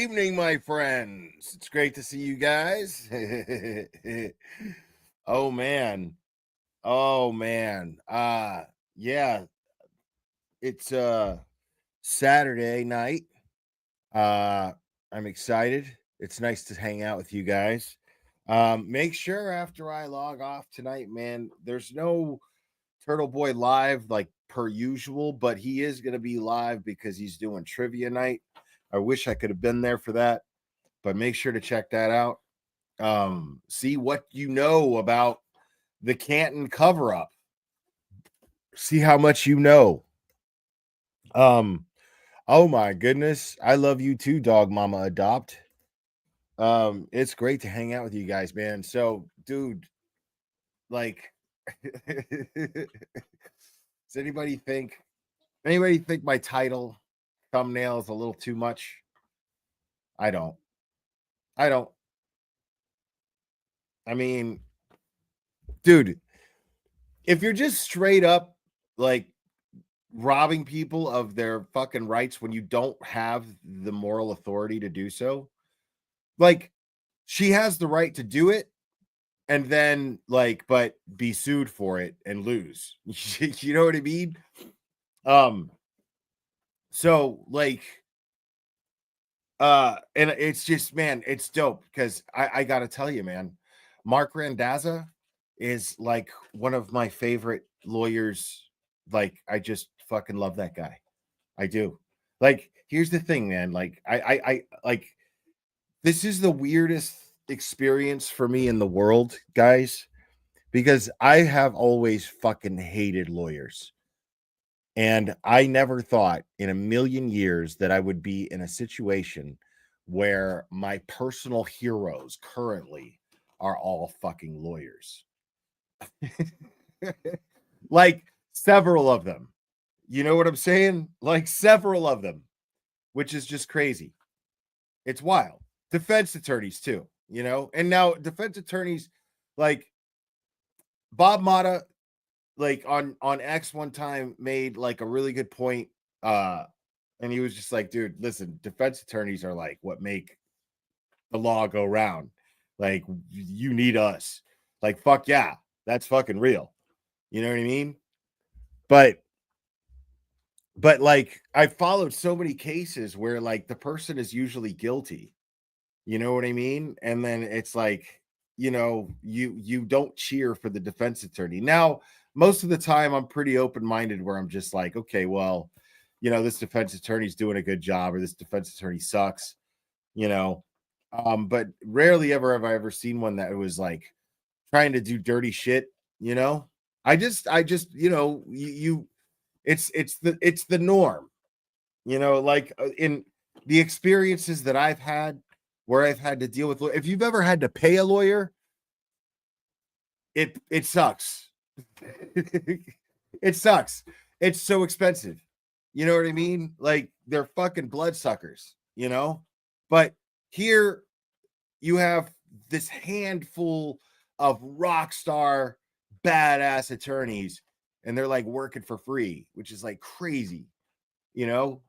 evening, my friends. It's great to see you guys. Oh man. Oh man. Yeah, it's Saturday night. Uh I'm excited. It's nice to hang out with you guys. Make sure after I log off tonight, man, there's no Turtle Boy live like per usual, but he is going to be live because he's doing trivia night. I wish I could have been there for that, but make sure to check that out. See what you know about the Canton cover up. See how much you know. Um, oh my goodness. I love you too, dog mama adopt. It's great to hang out with you guys, man. So, dude, like does anybody think my title thumbnail is a little too much? I don't. I don't. I mean, dude, if you're just straight up like robbing people of their fucking rights when you don't have the moral authority to do so, like she has the right to do it and then but be sued for it and lose. You know what I mean? Um, so and it's just, man, it's dope because I gotta tell you, man, Mark Randazza is like one of my favorite lawyers. Like, I just fucking love that guy. I do. Like, here's the thing, man. Like, I like this is the weirdest experience for me in the world, guys, because I have always fucking hated lawyers. And I never thought in a million years that I would be in a situation where my personal heroes currently are all fucking lawyers. Like several of them. You know what I'm saying? Like several of them, which is just crazy. It's wild. Defense attorneys too, you know? And now defense attorneys like Bob Mata, like on X one time, made like a really good point. And he was just like, dude, listen, defense attorneys are like what make the law go round. Like, you need us. Like, fuck yeah, that's fucking real. You know what I mean? But like, I followed so many cases where like the person is usually guilty. You know what I mean? And then it's like, you don't cheer for the defense attorney. Now, most of the time I'm pretty open-minded where I'm just like, okay, well, this defense attorney's doing a good job or this defense attorney sucks, you know. But rarely ever have I ever seen one that was like trying to do dirty shit, you know. I just, it's the norm, like in the experiences that I've had where I've had to deal with. If you've ever had to pay a lawyer, it sucks. It sucks. It's so expensive. You know what I mean? Like, they're fucking bloodsuckers, But here you have this handful of rock star badass attorneys, and they're like working for free, which is like crazy, you know,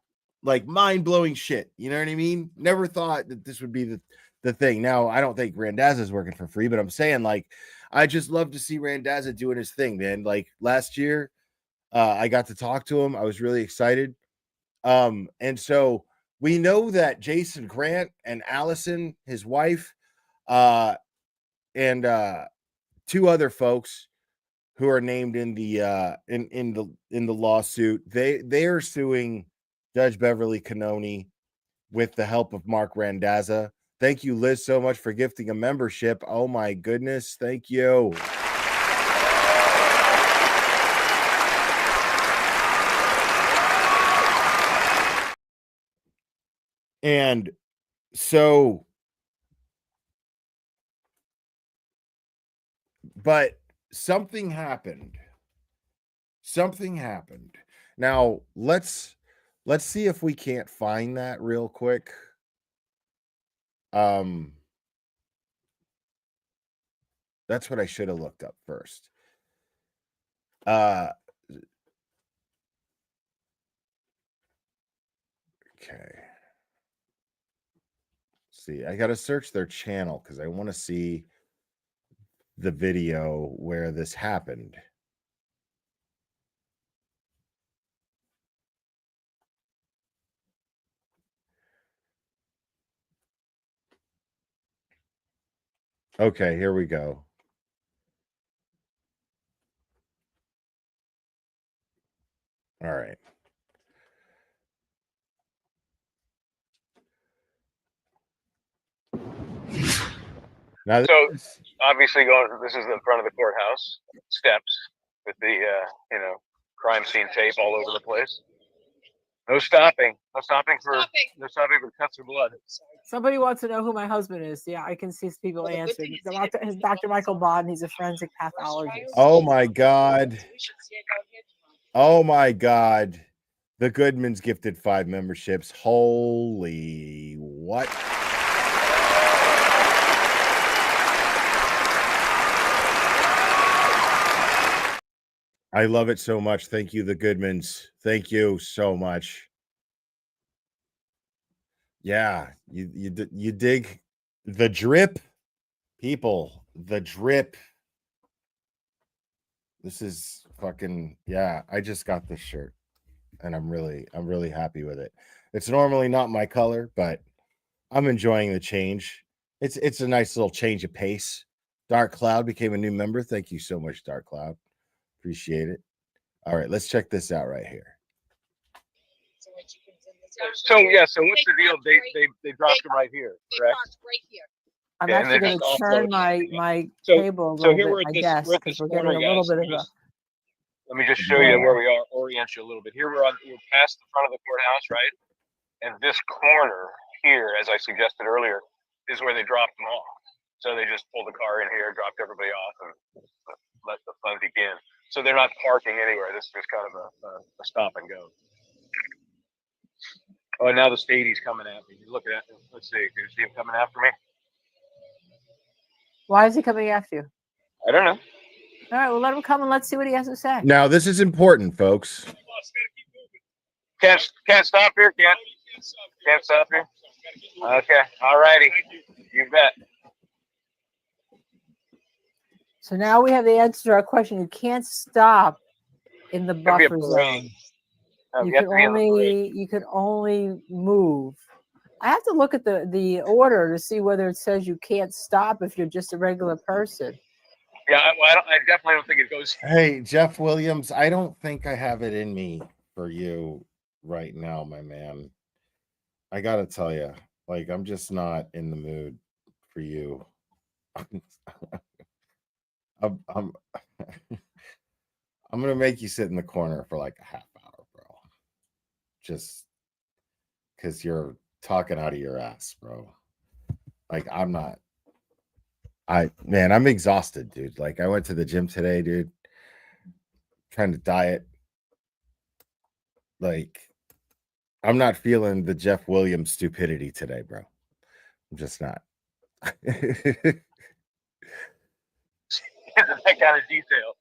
like mind-blowing shit. You know what I mean? Never thought that this would be the thing. Now, I don't think Randazza is working for free, but I'm saying, like, I just love to see Randazza doing his thing, man. Like last year, I got to talk to him. I was really excited. And so we know that Jason Grant and Allison, his wife, and two other folks who are named in the in the lawsuit, they are suing Judge Beverly Cannone with the help of Mark Randazza. Thank you, Liz, so much for gifting a membership. Oh my goodness, thank you. And so, but something happened. Something happened. Now, let's see if we can't find that real quick. That's what I should have looked up first. Okay. see. I got to search their channel because I want to see the video where this happened. Okay, here we go. All right. Now, So obviously, this is the front of the courthouse steps with the crime scene tape all over the place. No stopping. No stopping for cuts or blood. Somebody wants to know who my husband is. Yeah, I can see people answering. His Dr. Michael Bodden. He's a forensic pathologist. oh my God. Oh my God. The Goodmans gifted 5 memberships. Holy what? I love it so much. Thank you, the Goodmans. Thank you so much. Yeah, you dig the drip, people. The drip. This is fucking yeah. I just got this shirt, and I'm really happy with it. It's normally not my color, but I'm enjoying the change. It's a nice little change of pace. Dark Cloud became a new member. Thank you so much, Dark Cloud. Appreciate it. All right, let's check this out right here. So what's the deal? They dropped him right here, correct? Right here. I'm actually going to turn my table a little bit, I guess, because we're getting a little bit of a. Let me just show you where we are, orient you a little bit. Here we're past the front of the courthouse, right? And this corner here, as I suggested earlier, is where they dropped them off. So they just pulled the car in here, dropped everybody off, and let the fun begin. So they're not parking anywhere. This is just kind of a stop and go. Oh, and now the Stadie's coming at me. Look at that. Let's see. Do you see him coming after me? Why is he coming after you? I don't know. All right, well, let him come and let's see what he has to say. Now, this is important, folks. Can't stop here. Can't stop here. Okay. All righty. You bet. So now we have the answer to our question. You can't stop in the buffer zone. You can only move. I have to look at the order to see whether it says you can't stop if you're just a regular person. Yeah, I definitely don't think it goes. Hey, Jeff Williams, I don't think I have it in me for you right now, my man. I gotta tell you, like, I'm just not in the mood for you. I'm I'm gonna make you sit in the corner for like a half hour, bro. Just because you're talking out of your ass, bro. Like, I'm exhausted, dude. Like, I went to the gym today, dude, trying to diet. Like, I'm not feeling the Jeff Williams stupidity today, bro. I'm just not. That kind of detail.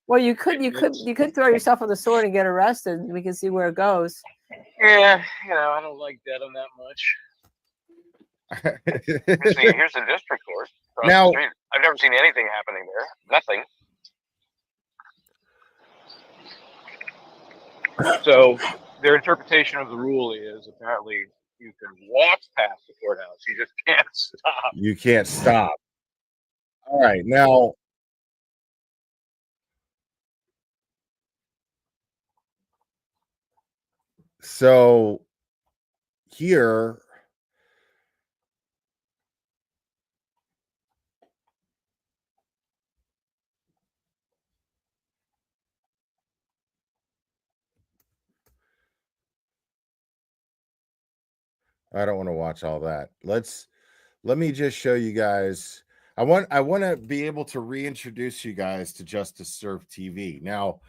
Well, you could throw yourself on the sword and get arrested. We can see where it goes. Yeah, I don't like Dedham that much. Here's the district court. Now, I've never seen anything happening there. Nothing. So their interpretation of the rule is apparently you can walk past the courthouse. You just can't stop. You can't stop. All right, now. So here. I don't want to watch all that. Let me just show you guys. I want to be able to reintroduce you guys to Justice Serve TV. Now,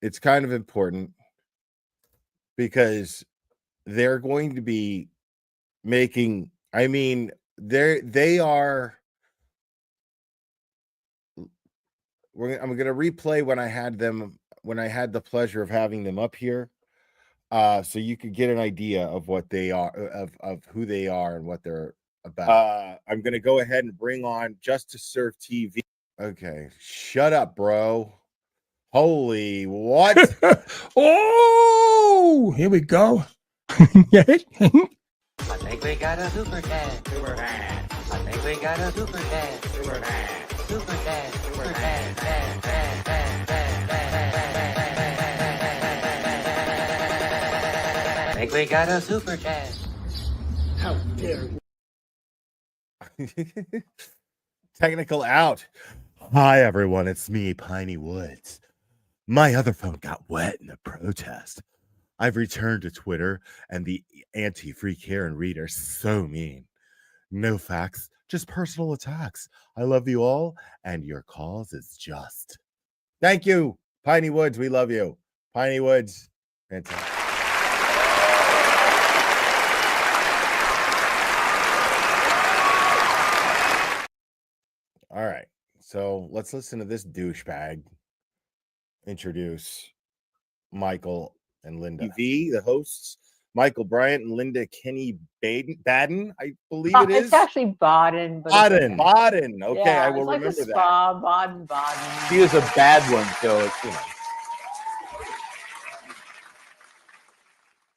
it's kind of important because they're going to be making, I mean, they are. I'm going to replay when I had the pleasure of having them up here. So you could get an idea of what they are, of who they are and what they're about. I'm gonna go ahead and bring on Just to Serve TV. Okay, shut up, bro. Holy what? Oh, here we go. I think we got a super dad. Super dad. I think we got a super dad. Super dad. Super dad. Super dad. Dad. Dad. Dad. Dad. Dad. I think we got a super dad. How dare you? Technical out. Hi everyone, it's me, Piney Woods. My other phone got wet in a protest. I've returned to Twitter, and the anti-free Karen read are so mean. No facts, just personal attacks. I love you all, and your cause is just. Thank you, Piney Woods. We love you. Piney Woods. Fantastic. All right. So let's listen to this douchebag introduce Michael and Linda. TV, the hosts, Michael Bryant and Linda Kenny Baden, I believe it is. It's actually Baden. But Baden. Okay, yeah, I will like remember a spa, Baden. He is a bad one, so you know.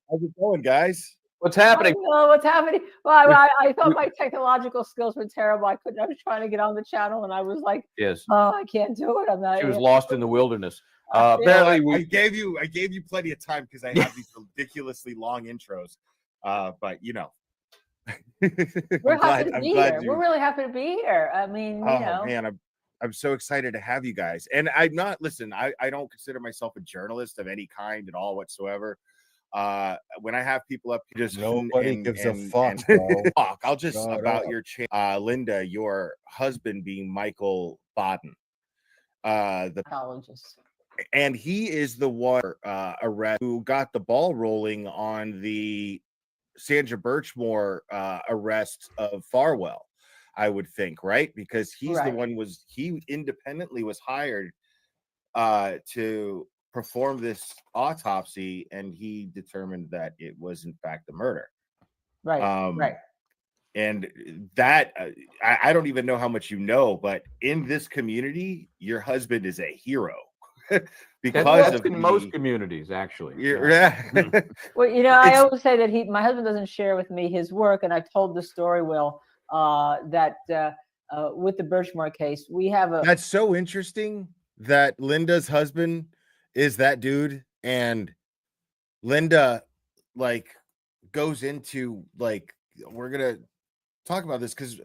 How's it going, guys? What's happening? Oh, what's happening? Well, I thought my technological skills were terrible. I was trying to get on the channel, and I was like, Yes. "Oh, I can't do it." I'm not. She was lost in the wilderness. Apparently, I gave you plenty of time because I have these ridiculously long intros. But you know, We're happy to be here. We're really happy to be here. I mean, you know, man, I'm so excited to have you guys. And I'm not. Listen, I don't consider myself a journalist of any kind at all whatsoever. When I have people up here, just nobody gives a fuck, bro. Fuck. I'll just about your Linda, your husband being Michael Baden, the psychologist, and he is the one arrest who got the ball rolling on the Sandra Birchmore arrest of Farwell. I would think, right? Because he's the one he independently was hired to perform this autopsy, and he determined that it was in fact a murder. Right. And that I don't even know how much you know, but in this community, your husband is a hero because of in most communities, actually. Yeah. Well, you know, I always say that my husband doesn't share with me his work, and I told the story, Will, that with the Birchmore case, we have a. That's so interesting that Linda's husband is that dude, and Linda goes into we're gonna talk about this because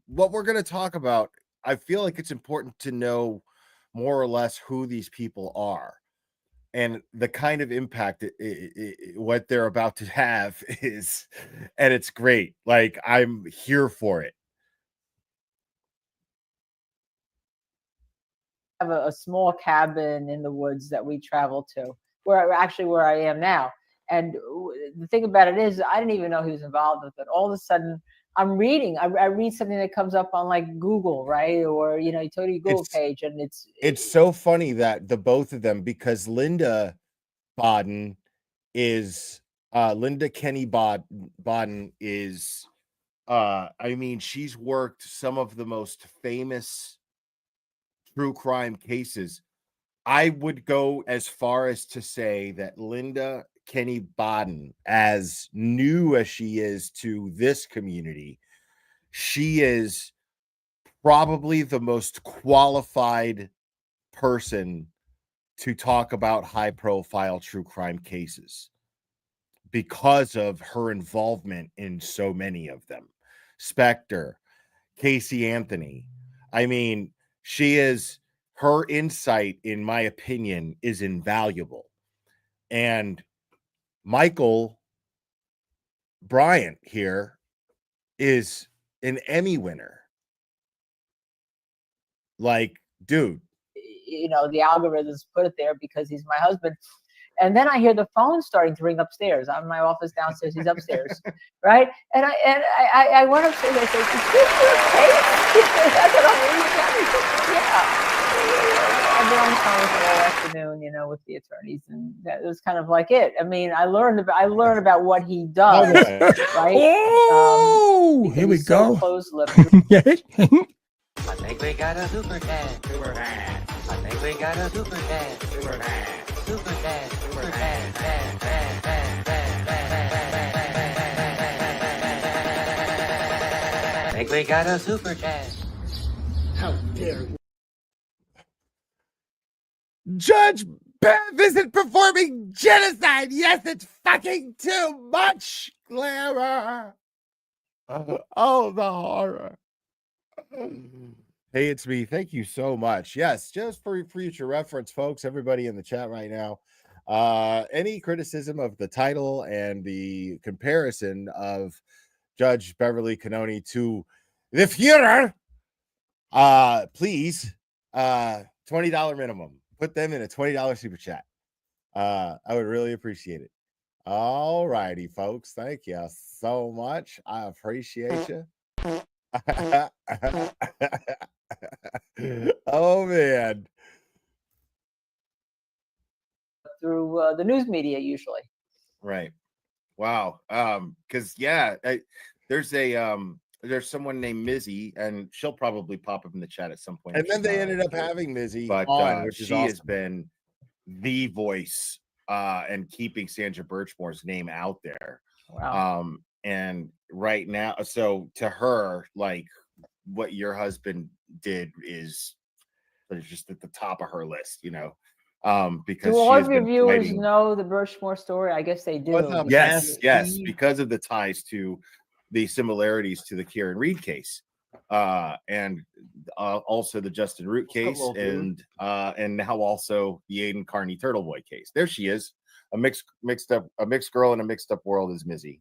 what we're gonna talk about, I feel like it's important to know more or less who these people are and the kind of impact what they're about to have is, and it's great. Like, I'm here for it. Have a small cabin in the woods that we travel to, where I am now. And the thing about it is, I didn't even know he was involved with it. All of a sudden, I'm reading. I read something that comes up on like Google, right? Or you go to your Google page, and it's so funny that the both of them, because Linda Baden is Linda Kenny Baden is I mean, she's worked some of the most famous true crime cases. I would go as far as to say that Linda Kenny Baden, as new as she is to this community, she is probably the most qualified person to talk about high profile true crime cases because of her involvement in so many of them. Spectre, Casey Anthony. I mean, her insight, in my opinion, is invaluable. And Michael Bryant here is an Emmy winner. Like, dude. The algorithms put it there because he's my husband. And then I hear the phone starting to ring upstairs. I'm in my office downstairs. He's upstairs, right? And I went upstairs. I said, "Is this your case?" That's what I'm reading. Yeah. I've been on the phone with her all afternoon, with the attorneys, and that was kind of like it. I mean, I learned about what he does, right? Oh, here we he's so go. close-lipped. I think we got a super dad. Super dad. I think we got a super dad. Super dad. Super dad. Super dad. Dad, dad, dad, dad, dad, dad. I think we got a super dad. How dare you? Judge Bev isn't performing genocide. Yes, it's fucking too much, Clara. Oh, the horror. Hey, it's me. Thank you so much. Yes, just for future reference, folks, everybody in the chat right now, any criticism of the title and the comparison of Judge Beverly Cannone to the Führer, please, $20 minimum. Put them in a $20 super chat. I would really appreciate it. All righty, folks. Thank you so much. I appreciate you. Oh man. Through the news media usually. Right. Wow. Because there's someone named Mizzy, and she'll probably pop up in the chat at some point. And then they ended up having Mizzy on, which she has been the voice and keeping Sandra Birchmore's name out there. Wow. And right now, so to her, like what your husband did is just at the top of her list, because do all of your viewers know the Birchmore story? I guess they do. Yes, because of the ties to the similarities to the Karen Reed case, and also the Justin Root case, and now also the Aiden Carney Turtle Boy case. There she is, a mixed girl in a mixed up world is Mizzy.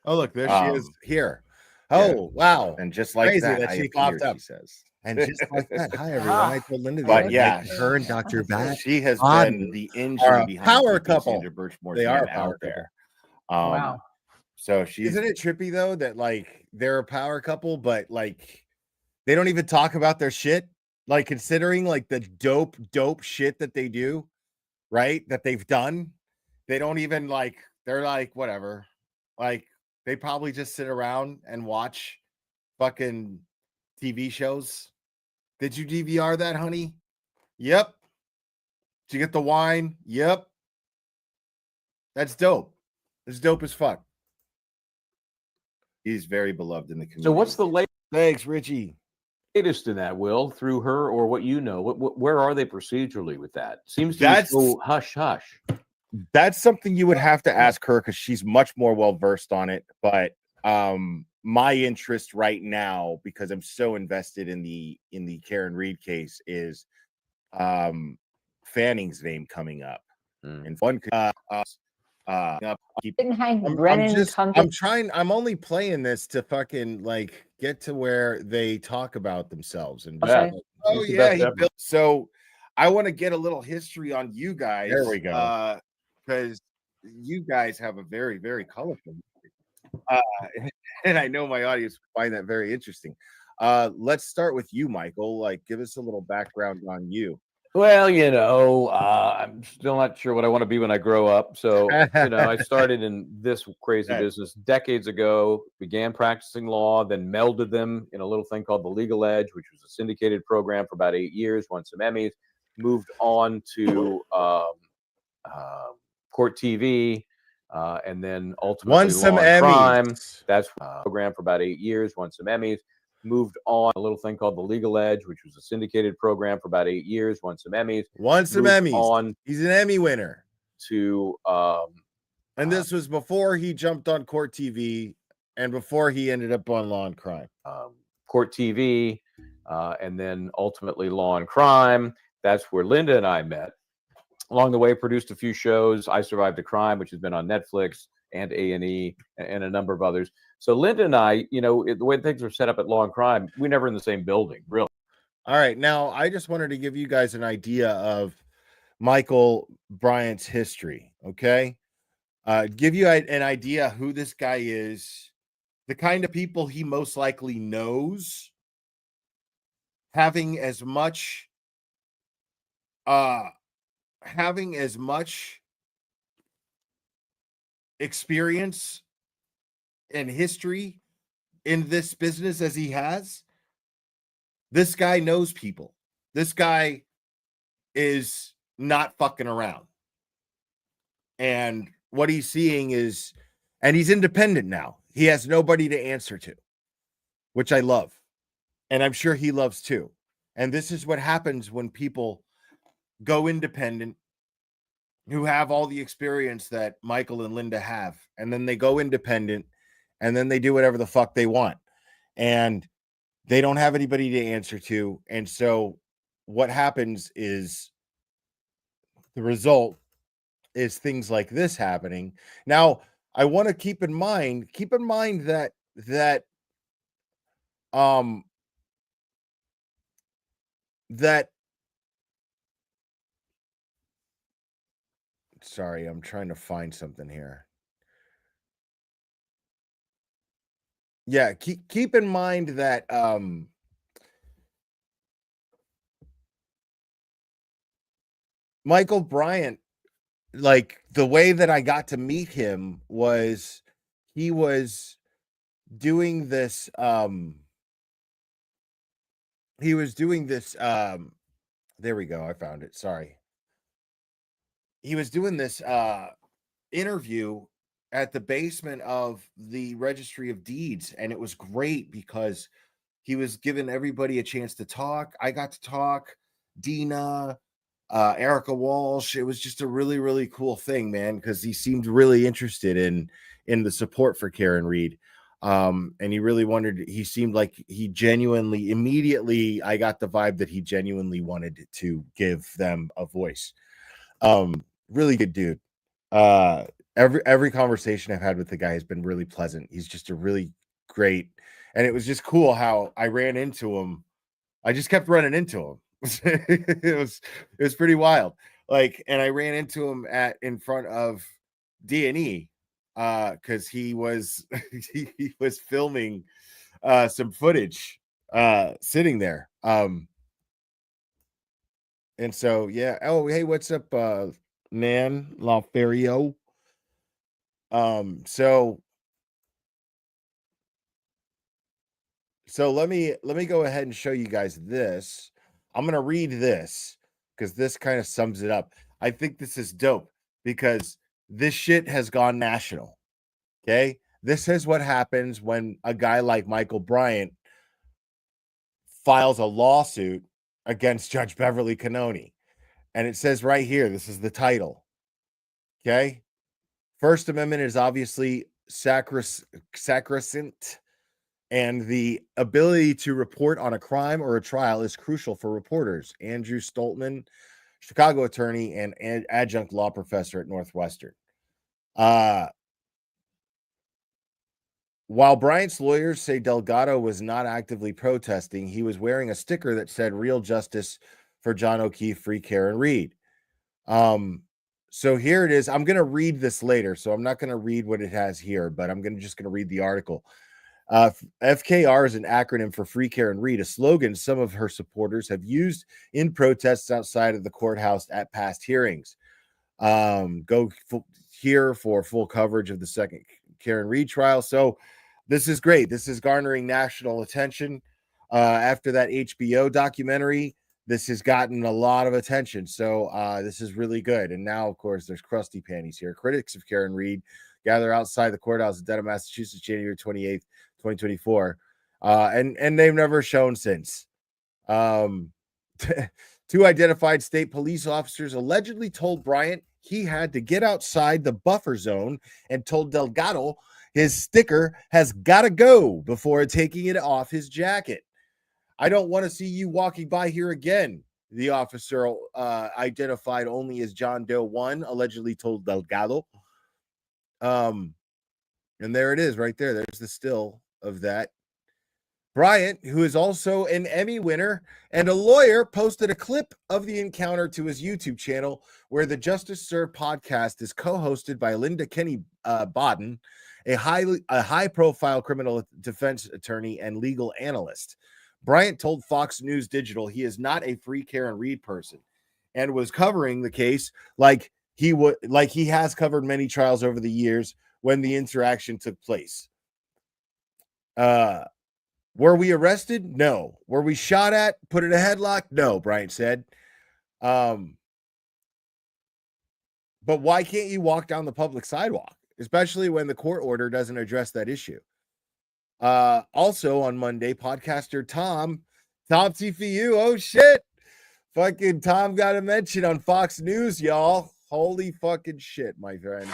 Oh, look, there she is here. Oh, wow. And just like crazy that she popped up, she says. And just like that. Hi, everyone. I told Linda that. Yeah, her and Dr. Bat. She has been the engine behind power couple. Sandra Birchmore's they are out there. Wow. So isn't it trippy though that like they're a power couple, but like they don't even talk about their shit? Like considering like the dope shit that they do, right? That they've done. They don't even like, they're like, whatever. Like they probably just sit around and watch fucking TV shows. Did you DVR that, honey? Yep. Did you get the wine? Yep. That's dope. It's dope as fuck. He's very beloved in the community. So what's the latest? Thanks, Richie. Latest in that, Will, through her or what you know? Where are they procedurally with that? Seems to be so hush hush. That's something you would have to ask her because she's much more well versed on it. But my interest right now, because I'm so invested in the Karen Reed case, is Fanning's name coming up. And one I'm only playing this to fucking like get to where they talk about themselves and oh yeah, he built. So I want to get a little history on you guys. There we go. Because you guys have a very, very colorful and I know my audience will find that very interesting. Let's start with you, Michael. Like, give us a little background on you. Well, I'm still not sure what I want to be when I grow up. So, I started in this crazy business decades ago, began practicing law, then melded them in a little thing called The Legal Edge, which was a syndicated program for about 8 years, won some Emmys, moved on to Court TV, and then ultimately won some Emmys. Crime. That's a program for about 8 years, won some Emmys. Moved on a little thing called The Legal Edge, which was a syndicated program for about 8 years, won some Emmys. On, he's an Emmy winner. To and this was before he jumped on Court TV and before he ended up on Law and Crime. Court TV, and then ultimately Law and Crime. That's where Linda and I met. Along the way, produced a few shows. I Survived a Crime, which has been on Netflix and A&E and a number of others. So Linda and I, the way things are set up at Law and Crime, we're never in the same building, really. All right. Now, I just wanted to give you guys an idea of Michael Bryant's history, okay? Give you an idea who this guy is, the kind of people he most likely knows, having as much having as much experience and history in this business as he has, this guy knows people. This guy is not fucking around. And what he's seeing is, and he's independent now. He has nobody to answer to, which I love. And I'm sure he loves too. And this is what happens when people go independent, who have all the experience that Michael and Linda have. And then they go independent and then they do whatever the fuck they want. And they don't have anybody to answer to. And so what happens is the result is things like this happening. Now, I want to keep in mind that sorry, I'm trying to find something here. Yeah, keep in mind that Michael Bryant, like the way that I got to meet him was he was doing this there we go, I found it. Sorry. He was doing this interview at the basement of the Registry of Deeds, and it was great because he was giving everybody a chance to talk. I got to talk, Dina, Erica Walsh. It was just a really, really cool thing, man, because he seemed really interested in the support for Karen Reed. And he really he seemed like he genuinely, immediately, I got the vibe that he genuinely wanted to give them a voice. Really good dude. Every conversation I've had with the guy has been really pleasant. He's just a really great, and it was just cool how I ran into him. I just kept running into him. it was pretty wild. Like, and I ran into him in front of D&E because he was he was filming some footage sitting there. And so yeah. Oh, hey, what's up, Nan Laferio? So let me go ahead and show you guys this. I'm gonna read this because this kind of sums it up. I think this is dope because this shit has gone national. Okay, this is what happens when a guy like Michael Bryant files a lawsuit against Judge Beverly Cannone, and it says right here, this is the title. Okay, First Amendment is obviously sacrosanct, and the ability to report on a crime or a trial is crucial for reporters. Andrew Stoltman, Chicago attorney and adjunct law professor at Northwestern. While Bryant's lawyers say Delgado was not actively protesting, he was wearing a sticker that said "Real Justice for John O'Keefe, Free Karen Reed." So here it is. I'm going to read this later, so I'm not going to read what it has here, but I'm just going to read the article. FKR is an acronym for Free Karen Reed, a slogan some of her supporters have used in protests outside of the courthouse at past hearings. Go here for full coverage of the second Karen Reed trial. So this is great. This is garnering national attention. After that HBO documentary, this has gotten a lot of attention. So this is really good. And now, of course, there's crusty panties here. Critics of Karen Reed gather outside the courthouse in Dedham, Massachusetts, January 28th, 2024. And they've never shown since. Two identified state police officers allegedly told Bryant he had to get outside the buffer zone and told Delgado his sticker has got to go before taking it off his jacket. I don't want to see you walking by here again, the officer identified only as John Doe 1 allegedly told Delgado. And there it is right there. There's the still of that. Bryant, who is also an Emmy winner and a lawyer, posted a clip of the encounter to his YouTube channel, where the Justice Served podcast is co-hosted by Linda Kenny Bodden, a high-profile criminal defense attorney and legal analyst. Bryant told Fox News Digital he is not a Free Karen Reed person. and was covering the case like he has covered many trials over the years when the interaction took place. Were we arrested? No. Were we shot at? Put in a headlock? No, Bryant said. But why can't you walk down the public sidewalk, especially when the court order doesn't address that issue? Also on Monday, podcaster Tom CPU. Oh shit. Fucking Tom got a mention on Fox News, y'all. Holy fucking shit, my friend.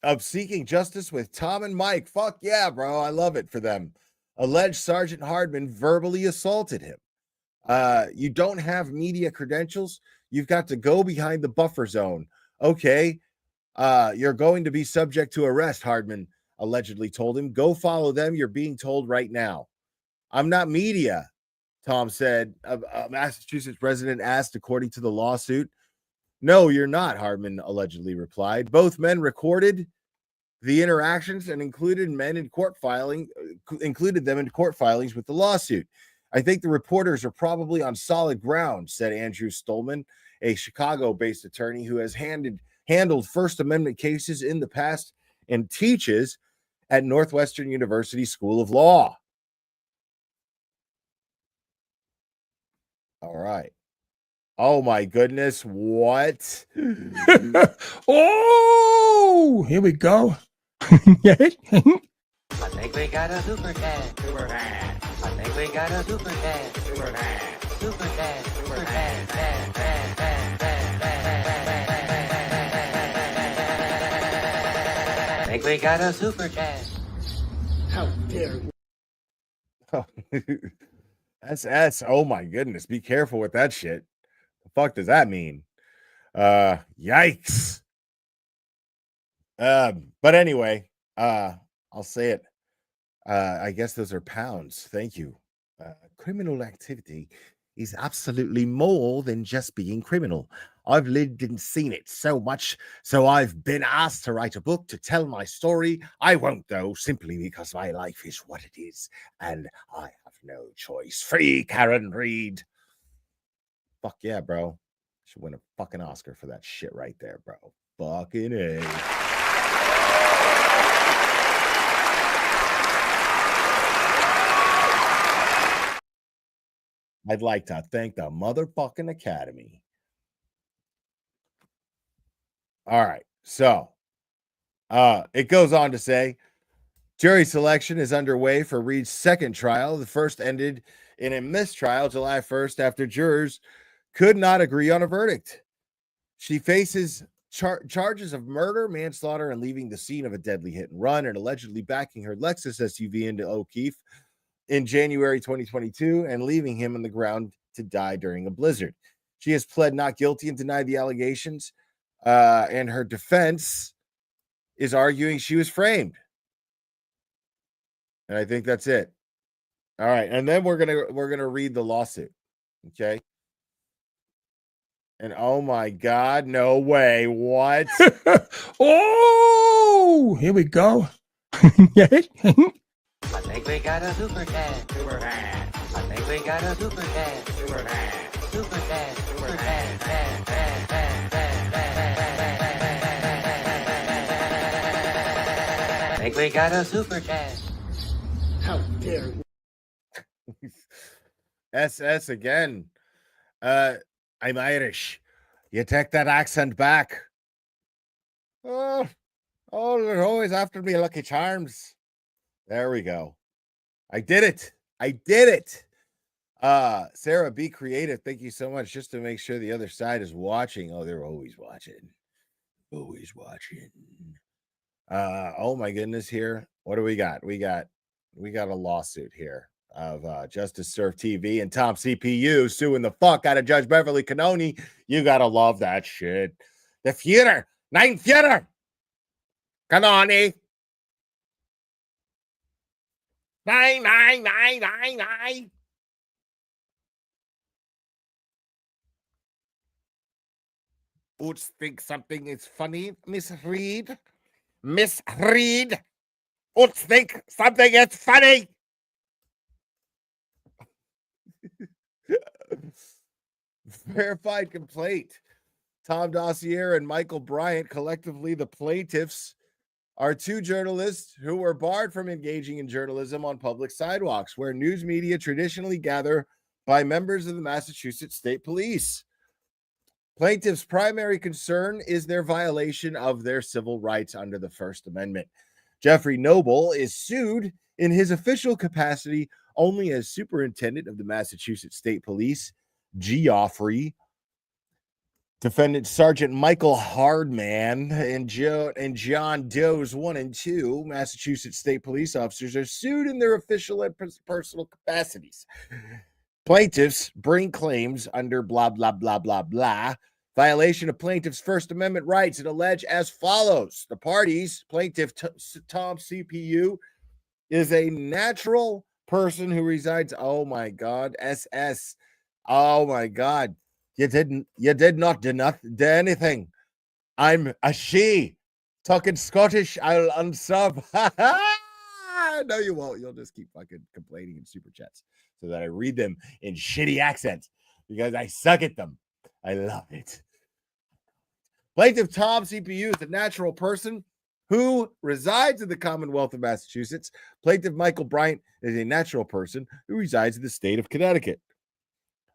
Of seeking justice with Tom and Mike. Fuck yeah, bro. I love it for them. Alleged Sergeant Hardman verbally assaulted him. You don't have media credentials. You've got to go behind the buffer zone. Okay. You're going to be subject to arrest, Hardman allegedly told him. Go follow them. You're being told right now. I'm not media, Tom said. A Massachusetts resident asked, according to the lawsuit. No, you're not, Hardman allegedly replied. Both men recorded the interactions and included them in court filings with the lawsuit. I think the reporters are probably on solid ground, said Andrew Stolman, a Chicago-based attorney who has handled First Amendment cases in the past and teaches at Northwestern University School of Law. All right. Oh my goodness, what? Oh, here we go. Yeah. I think we got a super dad. Super dad. I think we got a super dad. Super dad. Super dad. Super dad. Dad, dad, dad, dad, dad. I think we got a super dad. How dare you? SS. Oh my goodness. Be careful with that shit. The fuck does that mean? Yikes. But anyway, I'll say it. I guess those are pounds. Thank you. Criminal activity is absolutely more than just being criminal. I've lived and seen it so much, so I've been asked to write a book to tell my story. I won't, though, simply because my life is what it is, and I have no choice. Free Karen Reed. Fuck yeah, bro. Should win a fucking Oscar for that shit right there, bro. Fucking A. I'd like to thank the motherfucking Academy. All right. So, it goes on to say, jury selection is underway for Reed's second trial. The first ended in a mistrial July 1st after jurors could not agree on a verdict. She faces charges of murder, manslaughter, and leaving the scene of a deadly hit and run, and allegedly backing her Lexus SUV into O'Keefe in January 2022 and leaving him on the ground to die during a blizzard. She has pled not guilty and denied the allegations, and her defense is arguing she was framed. And I think that's it. All right, and then we're gonna read the lawsuit. Okay. And oh my God, no way. What? Oh, here we go. Yeah. I think we got a super dad. Super dad. I think we got a super dad. Super dad. Super dad. Super dad. Dad, dad, dad, dad, dad. I think we got a super dad. How dare you? SS again. I'm Irish. You take that accent back. Oh, they're always after me, Lucky Charms. There we go. I did it. Sarah, be creative. Thank you so much. Just to make sure the other side is watching. Oh, they're always watching. Always watching. Oh my goodness, here. What do we got? We got a lawsuit here of Justice Surf TV and Tom CPU suing the fuck out of Judge Beverly Cannone. You gotta love that shit. The Führer, Nine Führer. Cannone. Nine. Oots think something is funny, Miss Reed. Miss Reed. Don't think something is funny. Verified complaint. Tom Dossier and Michael Bryant, collectively the plaintiffs, are two journalists who were barred from engaging in journalism on public sidewalks where news media traditionally gather by members of the Massachusetts State Police. Plaintiffs' primary concern is their violation of their civil rights under the First Amendment. Jeffrey Noble is sued in his official capacity only as superintendent of the Massachusetts State Police. Geoffrey, defendant Sergeant Michael Hardman, and John Doe's 1 and 2 Massachusetts State Police officers are sued in their official and personal capacities. Plaintiffs bring claims under blah, blah, blah, blah, blah, violation of plaintiff's First Amendment rights, and allege as follows. The parties, plaintiff Tom CPU, is a natural person who resides, oh my God, SS. Oh my God. You did not do anything. I'm a she. Talking Scottish, I'll unsub. No, you won't. You'll just keep fucking complaining in super chats so that I read them in shitty accents because I suck at them. I love it. Plaintiff Tom CPU is a natural person who resides in the Commonwealth of Massachusetts. Plaintiff Michael Bryant is a natural person who resides in the state of Connecticut.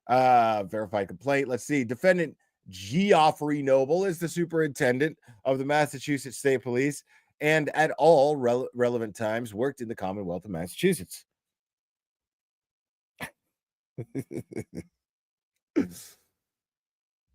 Verified complaint. Let's see. Defendant Geoffrey Noble is the superintendent of the Massachusetts State Police and at all relevant times worked in the Commonwealth of Massachusetts.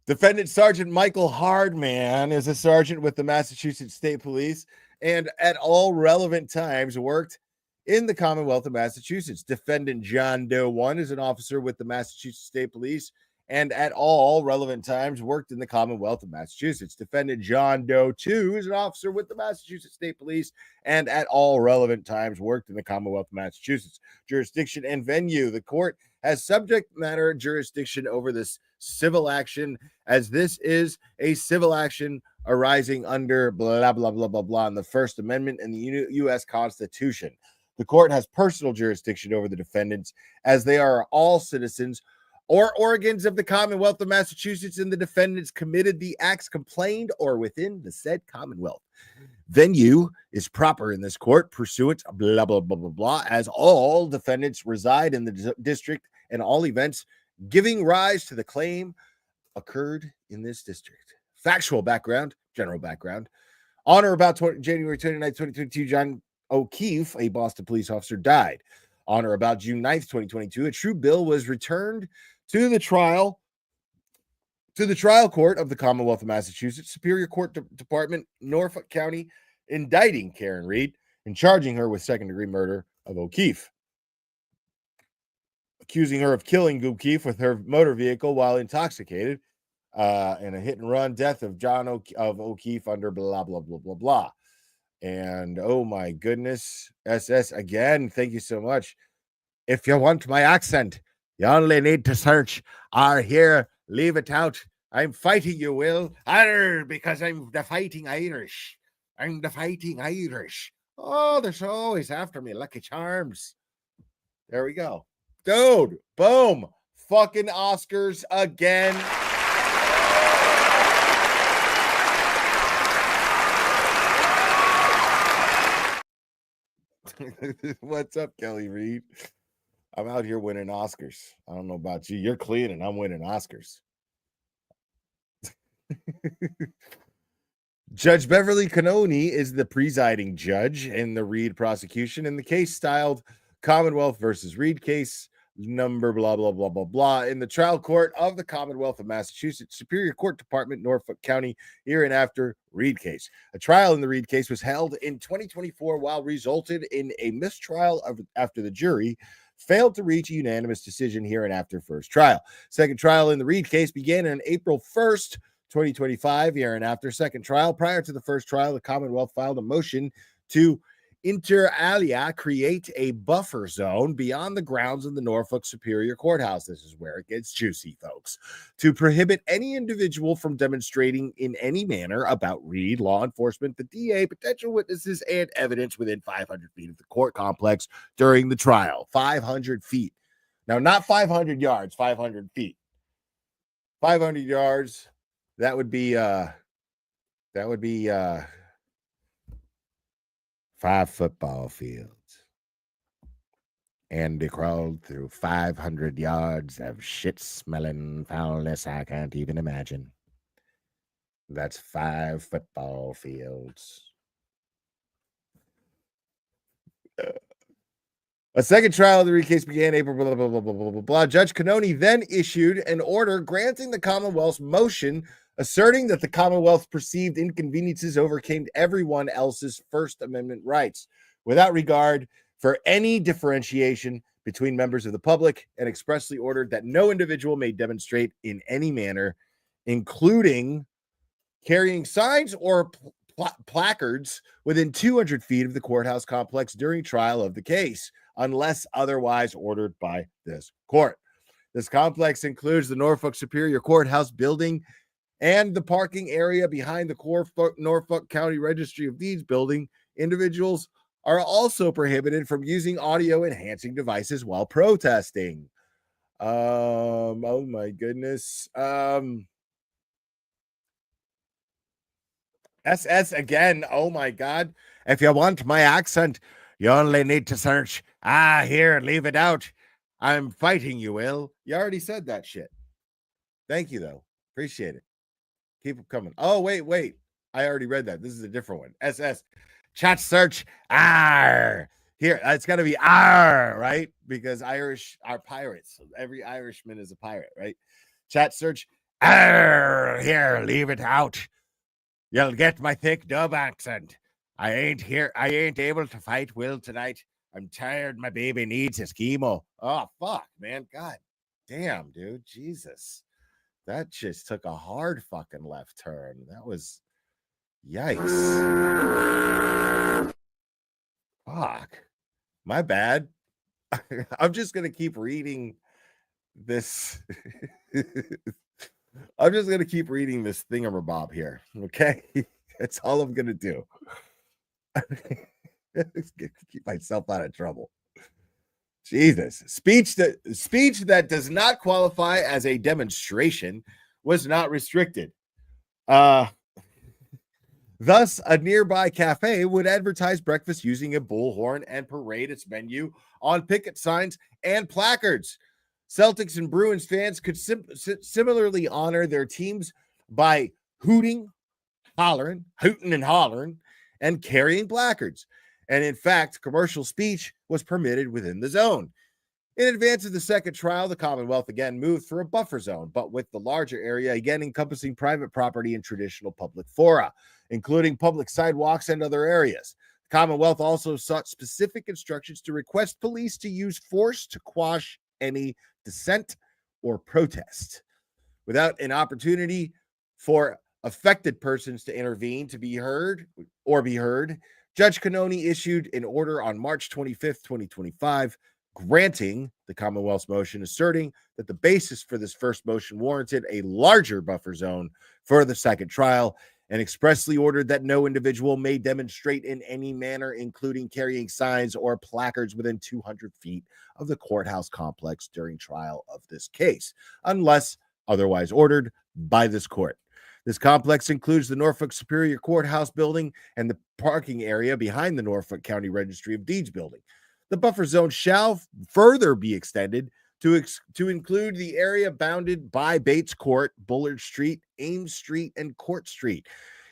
Defendant Sergeant Michael Hardman is a sergeant with the Massachusetts State Police and at all relevant times worked in the Commonwealth of Massachusetts. Defendant John Doe 1 is an officer with the Massachusetts State Police and at all relevant times worked in the Commonwealth of Massachusetts. Defendant John Doe 2 is an officer with the Massachusetts State Police and at all relevant times worked in the Commonwealth of Massachusetts. Jurisdiction and venue. The court has subject matter jurisdiction over this civil action, as this is a civil action arising under blah, blah, blah, blah, blah, in the First Amendment and the U.S. Constitution. The court has personal jurisdiction over the defendants, as they are all citizens or organs of the Commonwealth of Massachusetts, and the defendants committed the acts complained or within the said Commonwealth. Venue is proper in this court pursuant blah, blah, blah, blah, blah, as all defendants reside in the district and all events giving rise to the claim occurred in this district. Factual background, general background. On or about January 29, 2022, John O'Keefe, a Boston police officer, died. On or about June 9th, 2022, a true bill was returned to the trial court of the Commonwealth of Massachusetts, Superior Court Department, Norfolk County, indicting Karen Reed and charging her with second-degree murder of O'Keefe, accusing her of killing O'Keefe with her motor vehicle while intoxicated, and a hit-and-run death of John O'Keefe under blah, blah, blah, blah, blah. And oh my goodness, SS, again, thank you so much. If you want my accent, you only need to search or here, leave it out. I'm fighting you, Will. Because I'm the fighting Irish. I'm the fighting Irish. Oh, they're so always after me. Lucky Charms. There we go. Dude, boom. Fucking Oscars again. What's up, Kelly Reed? I'm out here winning Oscars. I don't know about you. You're clean and I'm winning Oscars. Judge Beverly Cannone is the presiding judge in the Reed prosecution in the case styled Commonwealth versus Reed case number blah, blah, blah, blah, blah, in the trial court of the Commonwealth of Massachusetts, Superior Court Department, Norfolk County, hereinafter Reed case. A trial in the Reed case was held in 2024 while resulted in a mistrial after the jury failed to reach a unanimous decision hereinafter first trial. Second trial in the Reed case began on April 1st, 2025, hereinafter second trial. Prior to the first trial, the Commonwealth filed a motion to inter alia create a buffer zone beyond the grounds of the Norfolk Superior Courthouse. This is where it gets juicy, folks. To prohibit any individual from demonstrating in any manner about Reed, law enforcement, the DA, potential witnesses, and evidence within 500 feet of the court complex during the trial. 500 feet. Now, not 500 yards, 500 feet. 500 yards, that would be 5 football fields. And they crawled through 500 yards of shit-smelling foulness I can't even imagine. That's 5 football fields. A second trial of the Reed case began April, blah, blah, blah, blah, blah, blah, blah. Judge Cannone then issued an order granting the Commonwealth's motion, asserting that the Commonwealth's perceived inconveniences overcame everyone else's First Amendment rights, without regard for any differentiation between members of the public, and expressly ordered that no individual may demonstrate in any manner, including carrying signs or placards within 200 feet of the courthouse complex during trial of the case, unless otherwise ordered by this court. This complex includes the Norfolk Superior Courthouse building and the parking area behind the Norfolk County Registry of Deeds building. Individuals are also prohibited from using audio enhancing devices while protesting. Oh my goodness. SS again. Oh my God. If you want my accent, you only need to search. Here, leave it out. I'm fighting you, Will. You already said that shit. Thank you, though. Appreciate it. Keep them coming. Oh, wait. I already read that. This is a different one. SS. Chat search. Here, it's got to be right? Because Irish are pirates. So every Irishman is a pirate, right? Chat search. Here, leave it out. You'll get my thick dub accent. I ain't able to fight Will tonight. I'm tired. My baby needs his chemo. Oh, fuck, man. God damn, dude. Jesus. That just took a hard fucking left turn. That was yikes. Fuck. My bad. I'm just going to keep reading this. I'm just going to keep reading this thingamabob here. Okay. That's all I'm going to do. Keep myself out of trouble. Jesus. Speech that does not qualify as a demonstration was not restricted. Thus, a nearby cafe would advertise breakfast using a bullhorn and parade its menu on picket signs and placards. Celtics and Bruins fans could similarly honor their teams by hooting and hollering, and carrying placards. And in fact, commercial speech was permitted within the zone. In advance of the second trial, the Commonwealth again moved for a buffer zone, but with the larger area again encompassing private property and traditional public fora, including public sidewalks and other areas. The Commonwealth also sought specific instructions to request police to use force to quash any dissent or protest. Without an opportunity for affected persons to intervene to be heard, Judge Cannone issued an order on March 25th, 2025, granting the Commonwealth's motion, asserting that the basis for this first motion warranted a larger buffer zone for the second trial, and expressly ordered that no individual may demonstrate in any manner, including carrying signs or placards within 200 feet of the courthouse complex during trial of this case, unless otherwise ordered by this court. This complex includes the Norfolk Superior Courthouse building and the parking area behind the Norfolk County Registry of Deeds building. The buffer zone shall further be extended to include the area bounded by Bates Court, Bullard Street, Ames Street, and Court Street.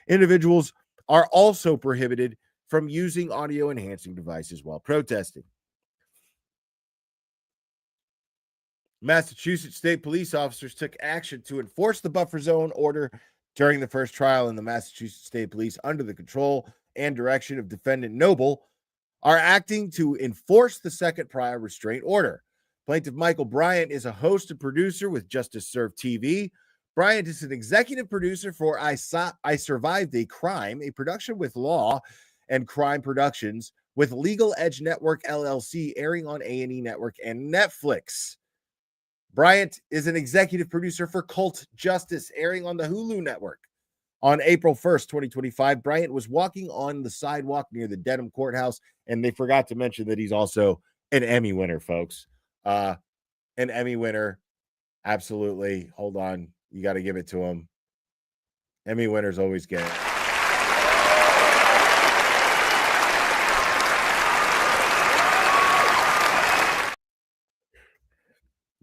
Individuals are also prohibited from using audio enhancing devices while protesting. Massachusetts State Police officers took action to enforce the buffer zone order during the first trial, and the Massachusetts State Police, under the control and direction of Defendant Noble, are acting to enforce the second prior restraint order. Plaintiff Michael Bryant is a host and producer with Justice Served TV. Bryant is an executive producer for I Survived a Crime, a production with law and crime productions, with Legal Edge Network LLC airing on A&E Network and Netflix. Bryant is an executive producer for Cult Justice, airing on the Hulu network. On April 1st, 2025, Bryant was walking on the sidewalk near the Dedham Courthouse, and they forgot to mention that he's also an Emmy winner, folks. An Emmy winner. Absolutely. Hold on. You got to give it to him. Emmy winners always get it.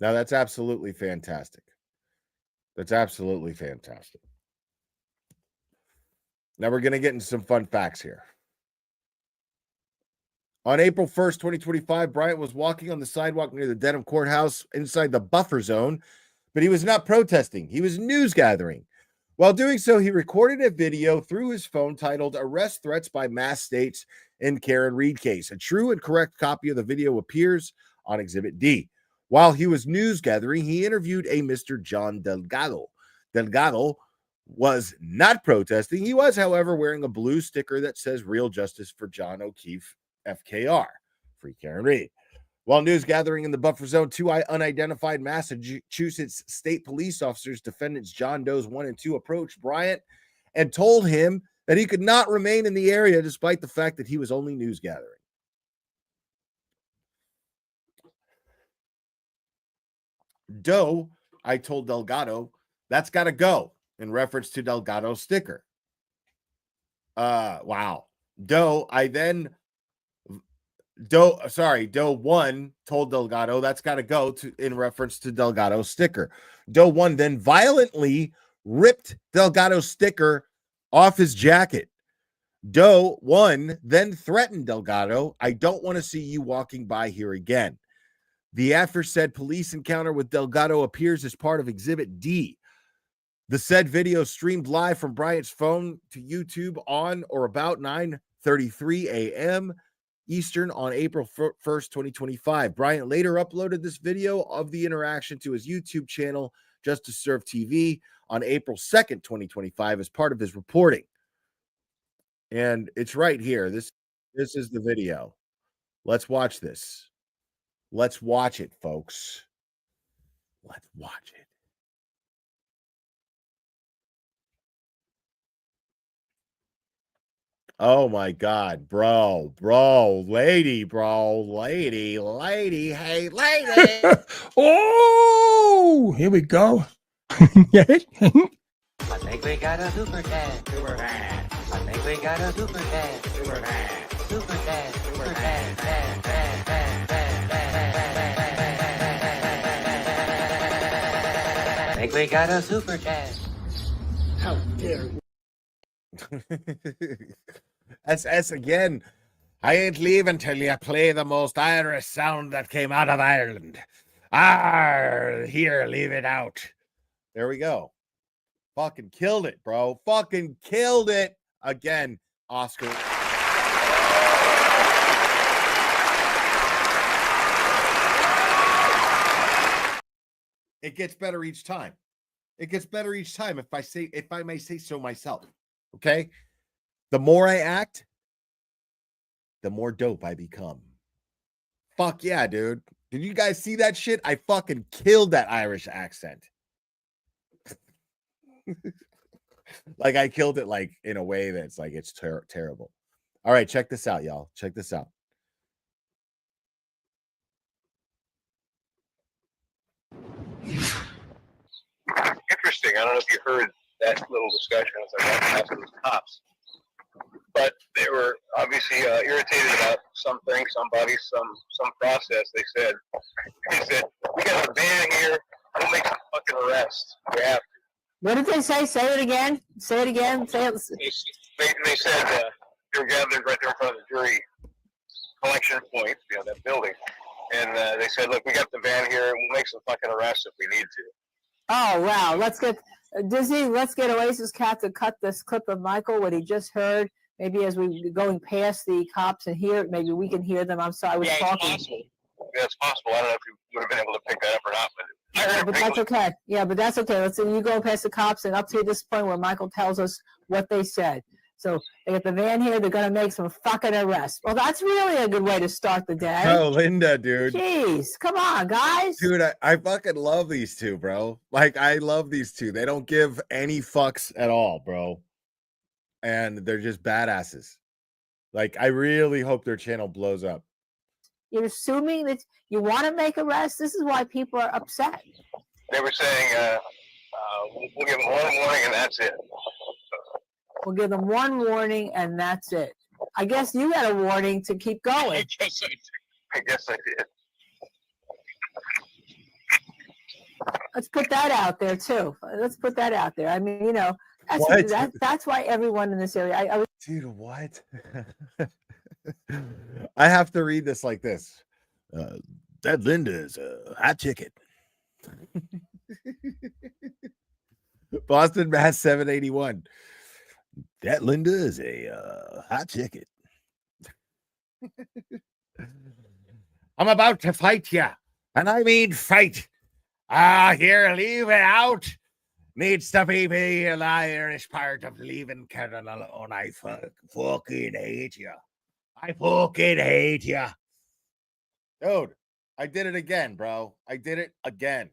Now, that's absolutely fantastic. That's absolutely fantastic. Now, we're going to get into some fun facts here. On April 1st, 2025, Bryant was walking on the sidewalk near the Dedham Courthouse inside the buffer zone, but he was not protesting. He was news gathering. While doing so, he recorded a video through his phone titled "Arrest Threats by Mass States in Karen Reed Case." A true and correct copy of the video appears on Exhibit D. While he was news gathering, he interviewed a Mr. John Delgado. Delgado was not protesting. He was, however, wearing a blue sticker that says "Real Justice for John O'Keefe, FKR, Free Karen Reed." While news gathering in the buffer zone, two unidentified Massachusetts state police officers, defendants John Does 1 and 2, approached Bryant and told him that he could not remain in the area despite the fact that he was only news gathering. Doe, I told Delgado, "That's got to go," in reference to Delgado's sticker. Wow. Doe 1 told Delgado, "That's got to go," in reference to Delgado's sticker. Doe 1 then violently ripped Delgado's sticker off his jacket. Doe 1 then threatened Delgado, "I don't want to see you walking by here again." The aforesaid police encounter with Delgado appears as part of Exhibit D. The said video streamed live from Bryant's phone to YouTube on or about 9:33 a.m. Eastern on April 1st, 2025. Bryant later uploaded this video of the interaction to his YouTube channel, Just to Serve TV, on April 2nd, 2025, as part of his reporting. And it's right here. This is the video. Let's watch this. Let's watch it, folks. Let's watch it. Oh my God, bro, lady, hey, lady. Oh, here we go. Yeah. I think we got a super dad. Super dad. I think we got a super dad. Super dad. Super dad. Super dad. Dad, dad, dad, dad, dad, dad. I think we got a super dad. How dare you? SS again. I ain't leaving till you play the most Irish sound that came out of Ireland. Here, leave it out. There we go. Fucking killed it, bro. Fucking killed it again, Oscar. It gets better each time. It gets better each time, if I may say so myself. Okay? The more I act, the more dope I become. Fuck yeah, dude. Did you guys see that shit? I fucking killed that Irish accent. Like, I killed it, like, in a way that's like, it's terrible. All right, check this out, y'all. Check this out. Interesting. I don't know if you heard that little discussion as I walked past those cops. But they were obviously irritated about something, somebody, some process. They said, "We got a van here. We'll make a fucking arrest. We have to." What did they say? Say it again. Say it again. Say it. They said they were gathered right there in front of the jury collection point, that building. And they said, "Look, we got the van here. We'll make some fucking arrests if we need to." Oh, wow. Let's get Disney. Let's get Oasis Cat to cut this clip of Michael, what he just heard. Maybe as we going past the cops and hear it, maybe we can hear them. I'm sorry, I was talking. It's possible. Yeah, it's possible. I don't know if you would have been able to pick that up or not, but I heard But that's okay. Yeah, but that's okay. Let's say you go past the cops and up to this point where Michael tells us what they said. So they get the van here. They're going to make some fucking arrests. Well, that's really a good way to start the day. Oh, Linda, dude. Jeez, come on, guys. Dude, I fucking love these two, bro. Like, I love these two. They don't give any fucks at all, bro. And they're just badasses. Like, I really hope their channel blows up. You're assuming that you want to make arrests. This is why people are upset. They were saying, we'll give them one warning and that's it. We'll give them one warning and that's it. I guess you got a warning to keep going. I guess I did. Let's put that out there too. Let's put that out there. I mean, you know, that's why everyone in this area. Dude, what? I have to read this like this. That Linda is a hot chicken. Boston, Mass. 781. That Linda is a hot chicken. I'm about to fight you, and I mean fight. Here, leave it out. Needs to be the Irish part of leaving Canada alone. I fucking hate you. I fucking hate you. Dude, I did it again, bro. I did it again.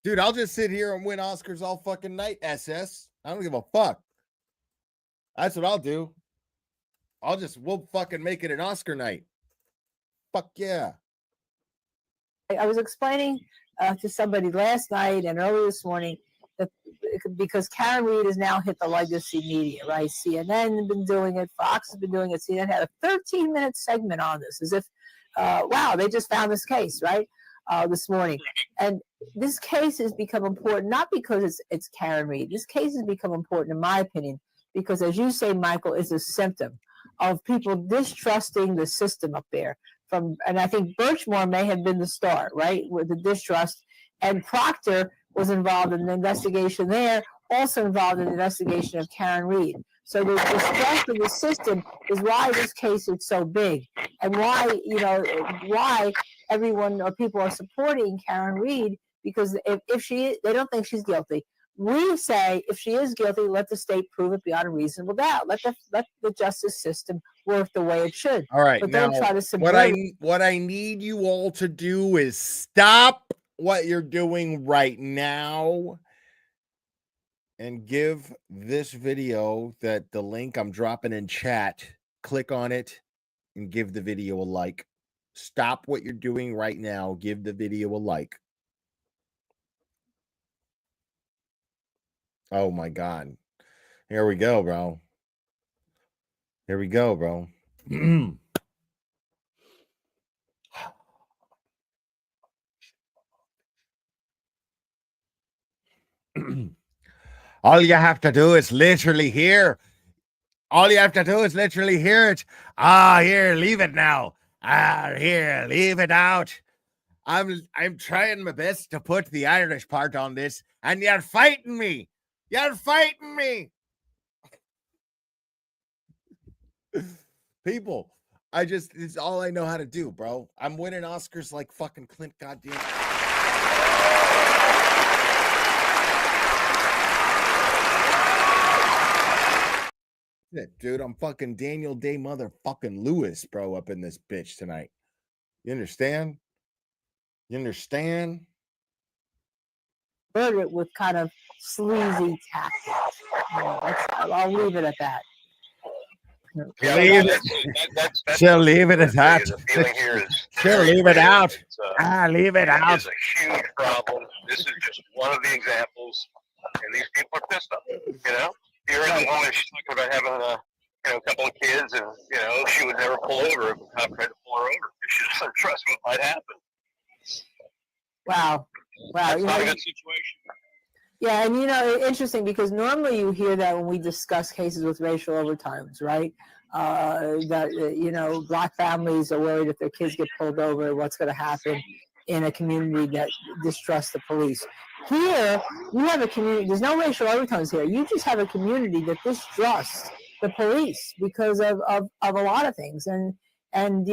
Dude, I'll just sit here and win Oscars all fucking night, SS. I don't give a fuck. That's what I'll do. We'll fucking make it an Oscar night. Fuck yeah. I was explaining to somebody last night and early this morning that because Karen Reed has now hit the legacy media, right? CNN has been doing it. Fox has been doing it. CNN had a 13-minute segment on this as if, wow, they just found this case, right? This morning. And this case has become important, not because it's Karen Reed. This case has become important, in my opinion, because as you say, Michael, is a symptom of people distrusting the system up there. And I think Birchmore may have been the start, right, with the distrust. And Proctor was involved in the investigation there, also involved in the investigation of Karen Reed. So the distrust of the system is why this case is so big, and why, you know, why everyone or people are supporting Karen Reed, because if they don't think she's guilty. We say if she is guilty, let the state prove it beyond a reasonable doubt. Let the justice system work the way it should. All right, but now, don't try to subvert what I need you all to do is stop what you're doing right now and give this video the link I'm dropping in chat. Click on it and give the video a like. Stop what you're doing right now. Give the video a like. Oh my God. Here we go, bro. Here we go, bro. All you have to do is literally hear. All you have to do is literally hear it. Here, leave it now. Here, leave it out. I'm trying my best to put the Irish part on this, and you're fighting me. You're fighting me. People, it's all I know how to do, bro. I'm winning Oscars like fucking Clint goddamn. Dude, I'm fucking Daniel Day motherfucking Lewis, bro, up in this bitch tonight. You understand? You understand? it with kind of sleazy tactics. You know, I'll leave it at that. She'll leave it at that. She'll leave it out. Leave it out. It's a huge problem. This is just one of the examples, and these people are pissed off. You know, you're in the woman. She's talking about having a couple of kids, and she would never pull over if the cop tried to pull her over. She doesn't trust what might happen. Wow. That's not a good situation. Yeah, and interesting because normally you hear that when we discuss cases with racial overtones, right? That Black families are worried if their kids get pulled over, what's going to happen in a community that distrusts the police. Here, you have a community. There's no racial overtones here. You just have a community that distrusts the police because of a lot of things, and And,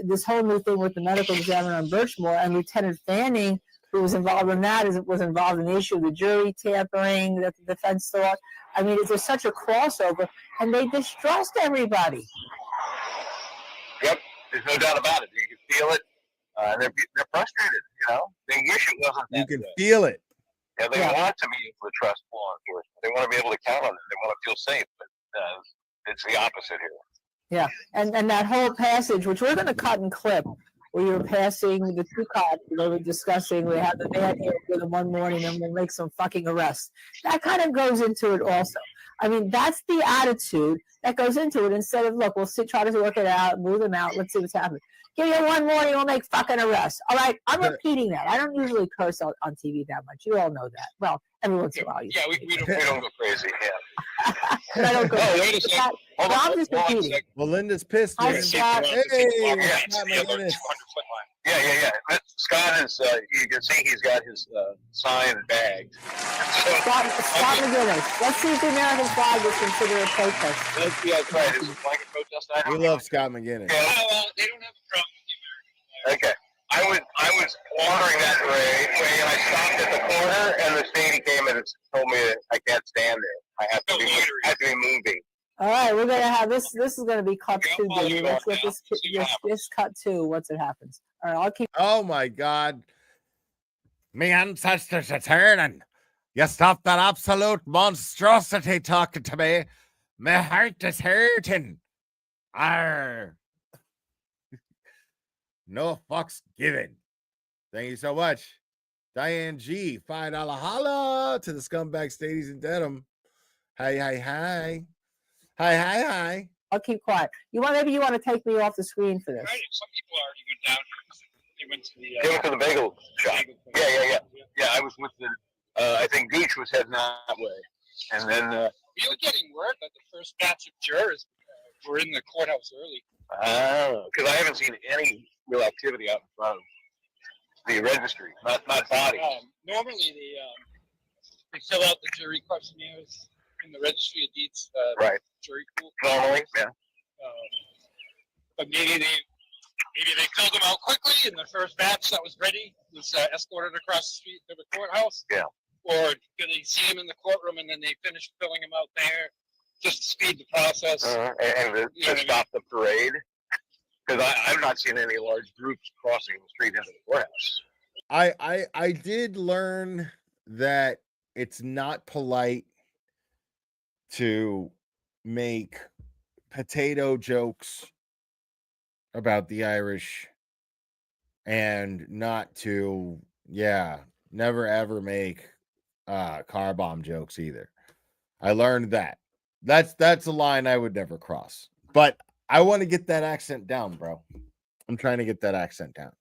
this whole new thing with the medical examiner on Birchmore and Lieutenant Fanning, who was involved in that, was involved in the issue of the jury tampering that the defense thought. I mean, there's such a crossover, and they distrust everybody. Yep, there's no doubt about it. You can feel it. They're frustrated, The issue wasn't You that can good. feel it. Yeah, they want to be able to trust law enforcement. They want to be able to count on them. They want to feel safe, but it's the opposite here. Yeah, and that whole passage, which we're going to cut and clip, where you're passing the two cops, they were discussing, we have the van here with them one morning and we'll make some fucking arrests. That kind of goes into it also. I mean, that's the attitude that goes into it instead of, look, we'll try to work it out, move them out, let's see what's happening. Give you one morning, we'll make fucking arrests. All right, I'm repeating that. I don't usually curse on TV that much. You all know that. Well, every once in a while. Yeah, we don't go crazy. Yeah. But I don't go Oh, crazy. wait a second. But I'm just repeating. Well, Linda's pissed. I man. Scott. Hey, Yeah, Scott McGinnis. Yeah. Scott is, you can see he's got his sign bagged. Scott McGinnis. Let's see if the American flag is considered a protest. That's right. Is it like a protest? I We don't know. love Scott McGinnis. Yeah, well, they don't have a problem with the American flag. Okay. I was wandering that way, and I stopped at the corner, and the lady came and told me that I can't stand there. I have to be moving. All right, we're gonna have this. This is gonna be cut Okay, two, I'll follow baby. you Let's on get now. this. See what This cut two. Once it happens. All right, I'll keep. Oh my God. Me ancestors are turning. You stop that absolute monstrosity talking to me. My heart is hurting. Arr. No fucks given. Thank you so much. Diane G, $5 holla to the scumbag stadies in denim. Hi. Hi. I'll keep quiet. Maybe you want to take me off the screen for this. Right, some people already went down here. They went to the. They went to the bagel shop. Yeah. I was with the. I think Gooch was heading that way, and then. We were getting word that the first batch of jurors were in the courthouse early. Oh, because I haven't seen any real activity out in front of the registry, not bodies. Normally, they fill out the jury questionnaires in the registry of deeds. Right. Jury pool. Normally, yeah. But maybe they filled them out quickly, and the first batch that was ready was escorted across the street to the courthouse. Yeah. Or did they see him in the courtroom and then they finished filling him out there just to speed the process? And to stop the parade? Because I've not seen any large groups crossing the street into the courthouse. I did learn that it's not polite to make potato jokes about the Irish and not to, never ever make car bomb jokes either. I learned that. That's a line I would never cross. But I want to get that accent down, bro. I'm trying to get that accent down.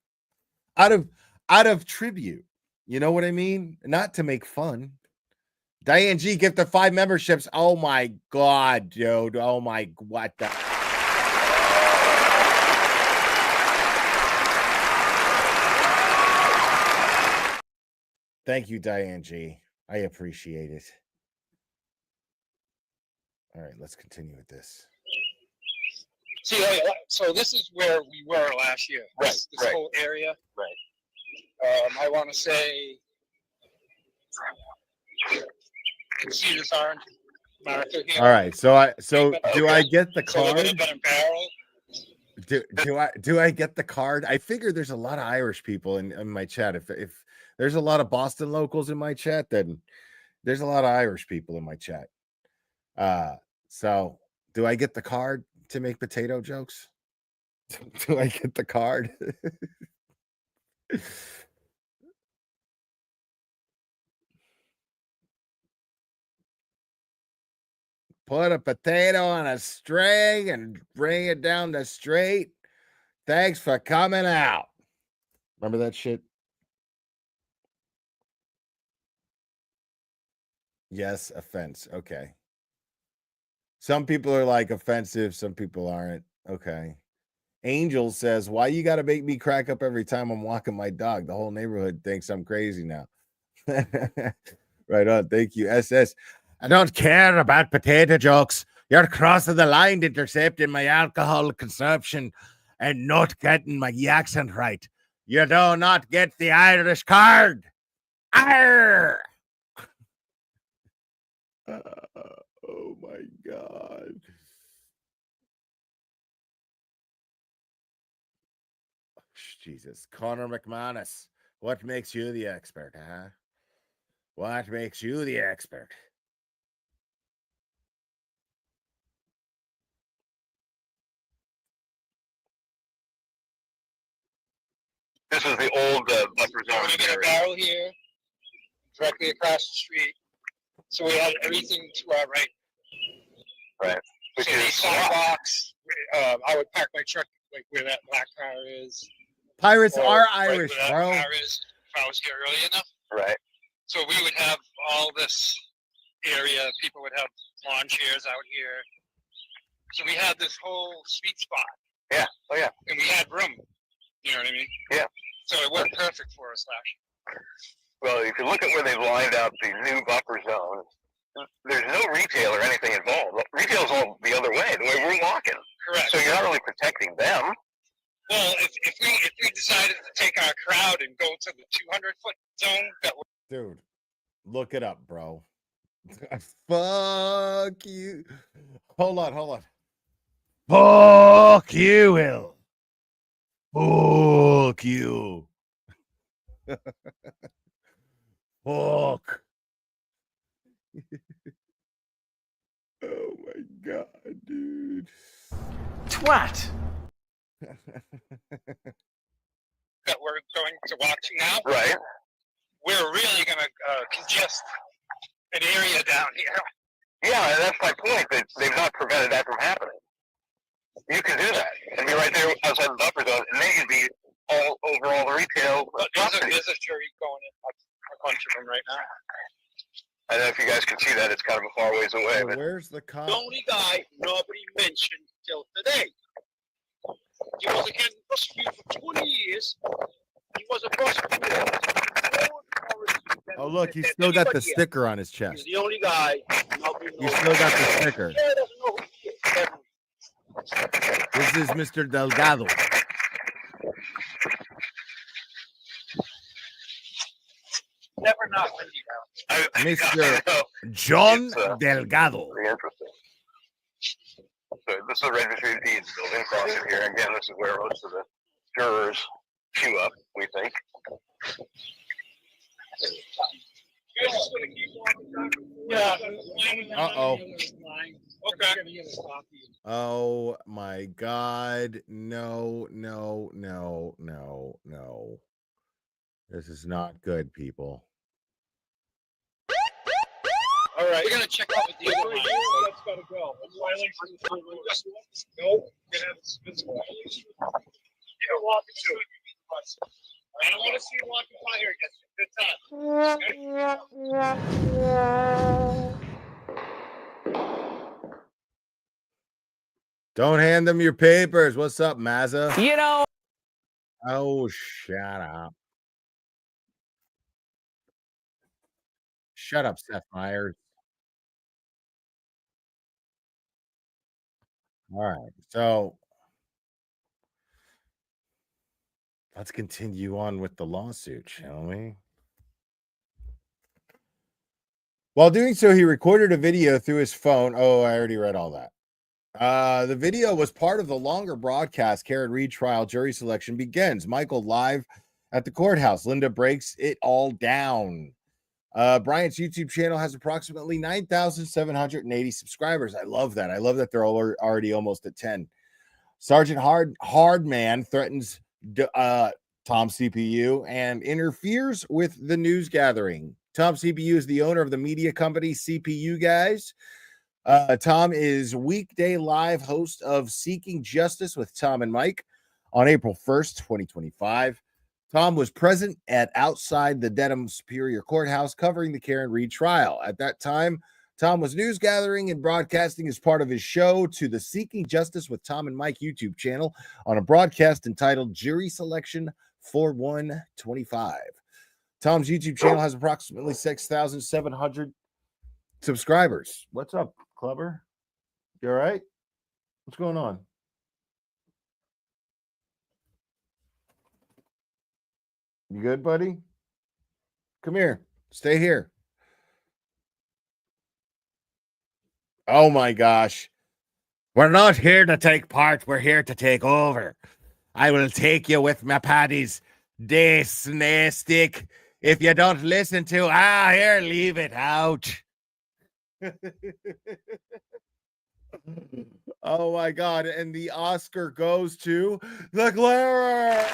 Out of tribute. You know what I mean? Not to make fun. Diane G gifted 5 memberships. Oh my God, dude. Oh my, what the? Thank you, Diane G. I appreciate it. All right, let's continue with this. See, so this is where we were last year. Right. This whole area. Right. I want to say, you can see this orange marker here. All right, so do I get the card? Do I get the card? I figure there's a lot of Irish people in my chat. If there's a lot of Boston locals in my chat, then there's a lot of Irish people in my chat. So do I get the card to make potato jokes? Do I get the card? Put a potato on a string and bring it down the street. Thanks for coming out. Remember that shit? Yes, offense. Okay. Some people are like offensive, some people aren't. Okay. Angel says, why you got to make me crack up every time I'm walking my dog? The whole neighborhood thinks I'm crazy now. Right on. Thank you. SS. I don't care about potato jokes. You're crossing the line, intercepting my alcohol consumption. and not getting my accent right, you do not get the Irish card. Arr! Oh my God. Jesus. Connor McManus, what makes you the expert, huh? What makes you the expert? This is the old buffer zone. We got a barrel here, directly across the street. So we had everything to our right. Right. Which So these is sidewalks, I would park my truck like where that black car is. Pirates or are right Irish, where that bro. car is, if I was here early enough. right. So we would have all this area. People would have lawn chairs out here. So we had this whole sweet spot. Yeah. Oh yeah. And we had room. You know what I mean? Yeah. So it worked perfect for us last year. Well, if you look at where they've lined up the new buffer zone, there's no retail or anything involved. Retail's all the other way, the way we're walking. Correct. So you're not really protecting them. Well, if we decided to take our crowd and go to the 200-foot zone, that would. Dude, look it up, bro. Fuck you. Hold on. Fuck you, Will. Fuck you. Fuck. Oh my God, dude. Twat. That we're going to walk to now, Right. we're really going to congest an area down here. Yeah, and that's my point. That they've not prevented that from happening. You can do that and be right there outside the buffer zone, and they could be all over all the retail. But there's a jury going in a bunch of them right now. I don't know if you guys can see that. It's kind of a far ways away. So But where's the cop? The only guy nobody mentioned till today. He was again prosecuted for 20 years. He was a prosecutor. Oh, look, he's still got the sticker on his chest. He's the only guy. You still got the sticker. Yeah, doesn't know who he is. This is Mr. Delgado. Never not Wendy down. Mr. John It's, Delgado. very interesting. So this is the registry of deeds building across it here. Again, this is where most of the jurors queue up, we think. You're just gonna keep walking down? Yeah. Uh-oh. Okay. Oh my God. No. This is not good, people. All right. We're gonna check out the other line. That's gotta go. No, you have this physical violation. You're walking to it. I don't want to see you walking by here again. Good time. Don't hand them your papers. What's up, Mazza? You know. Oh, shut up. Shut up, Seth Meyers. All right. So let's continue on with the lawsuit, shall we? While doing so, he recorded a video through his phone. Oh, I already read all that. The video was part of the longer broadcast. Karen Reed trial jury selection begins. Michael live at the courthouse. Linda breaks it all down. Bryant's YouTube channel has approximately 9,780 subscribers. I love that. I love that they're already almost at 10. Sergeant Hardman threatens Tom CPU and interferes with the news gathering. Tom CPU is the owner of the media company CPU Guys. Tom is weekday live host of Seeking Justice with Tom and Mike on April 1st, 2025. Tom was present at outside the Dedham Superior Courthouse covering the Karen Reed trial. At that time, Tom was news gathering and broadcasting as part of his show to the Seeking Justice with Tom and Mike YouTube channel on a broadcast entitled Jury Selection 4125. Tom's YouTube channel has approximately 6,700 subscribers. What's up, Clubber? You all right? What's going on? You good, buddy? Come here. Stay here. Oh my gosh. We're not here to take part. We're here to take over. I will take you with my paddies. This snare stick. If you don't listen to, here, leave it out. Oh my God. And the Oscar goes to the Glarer.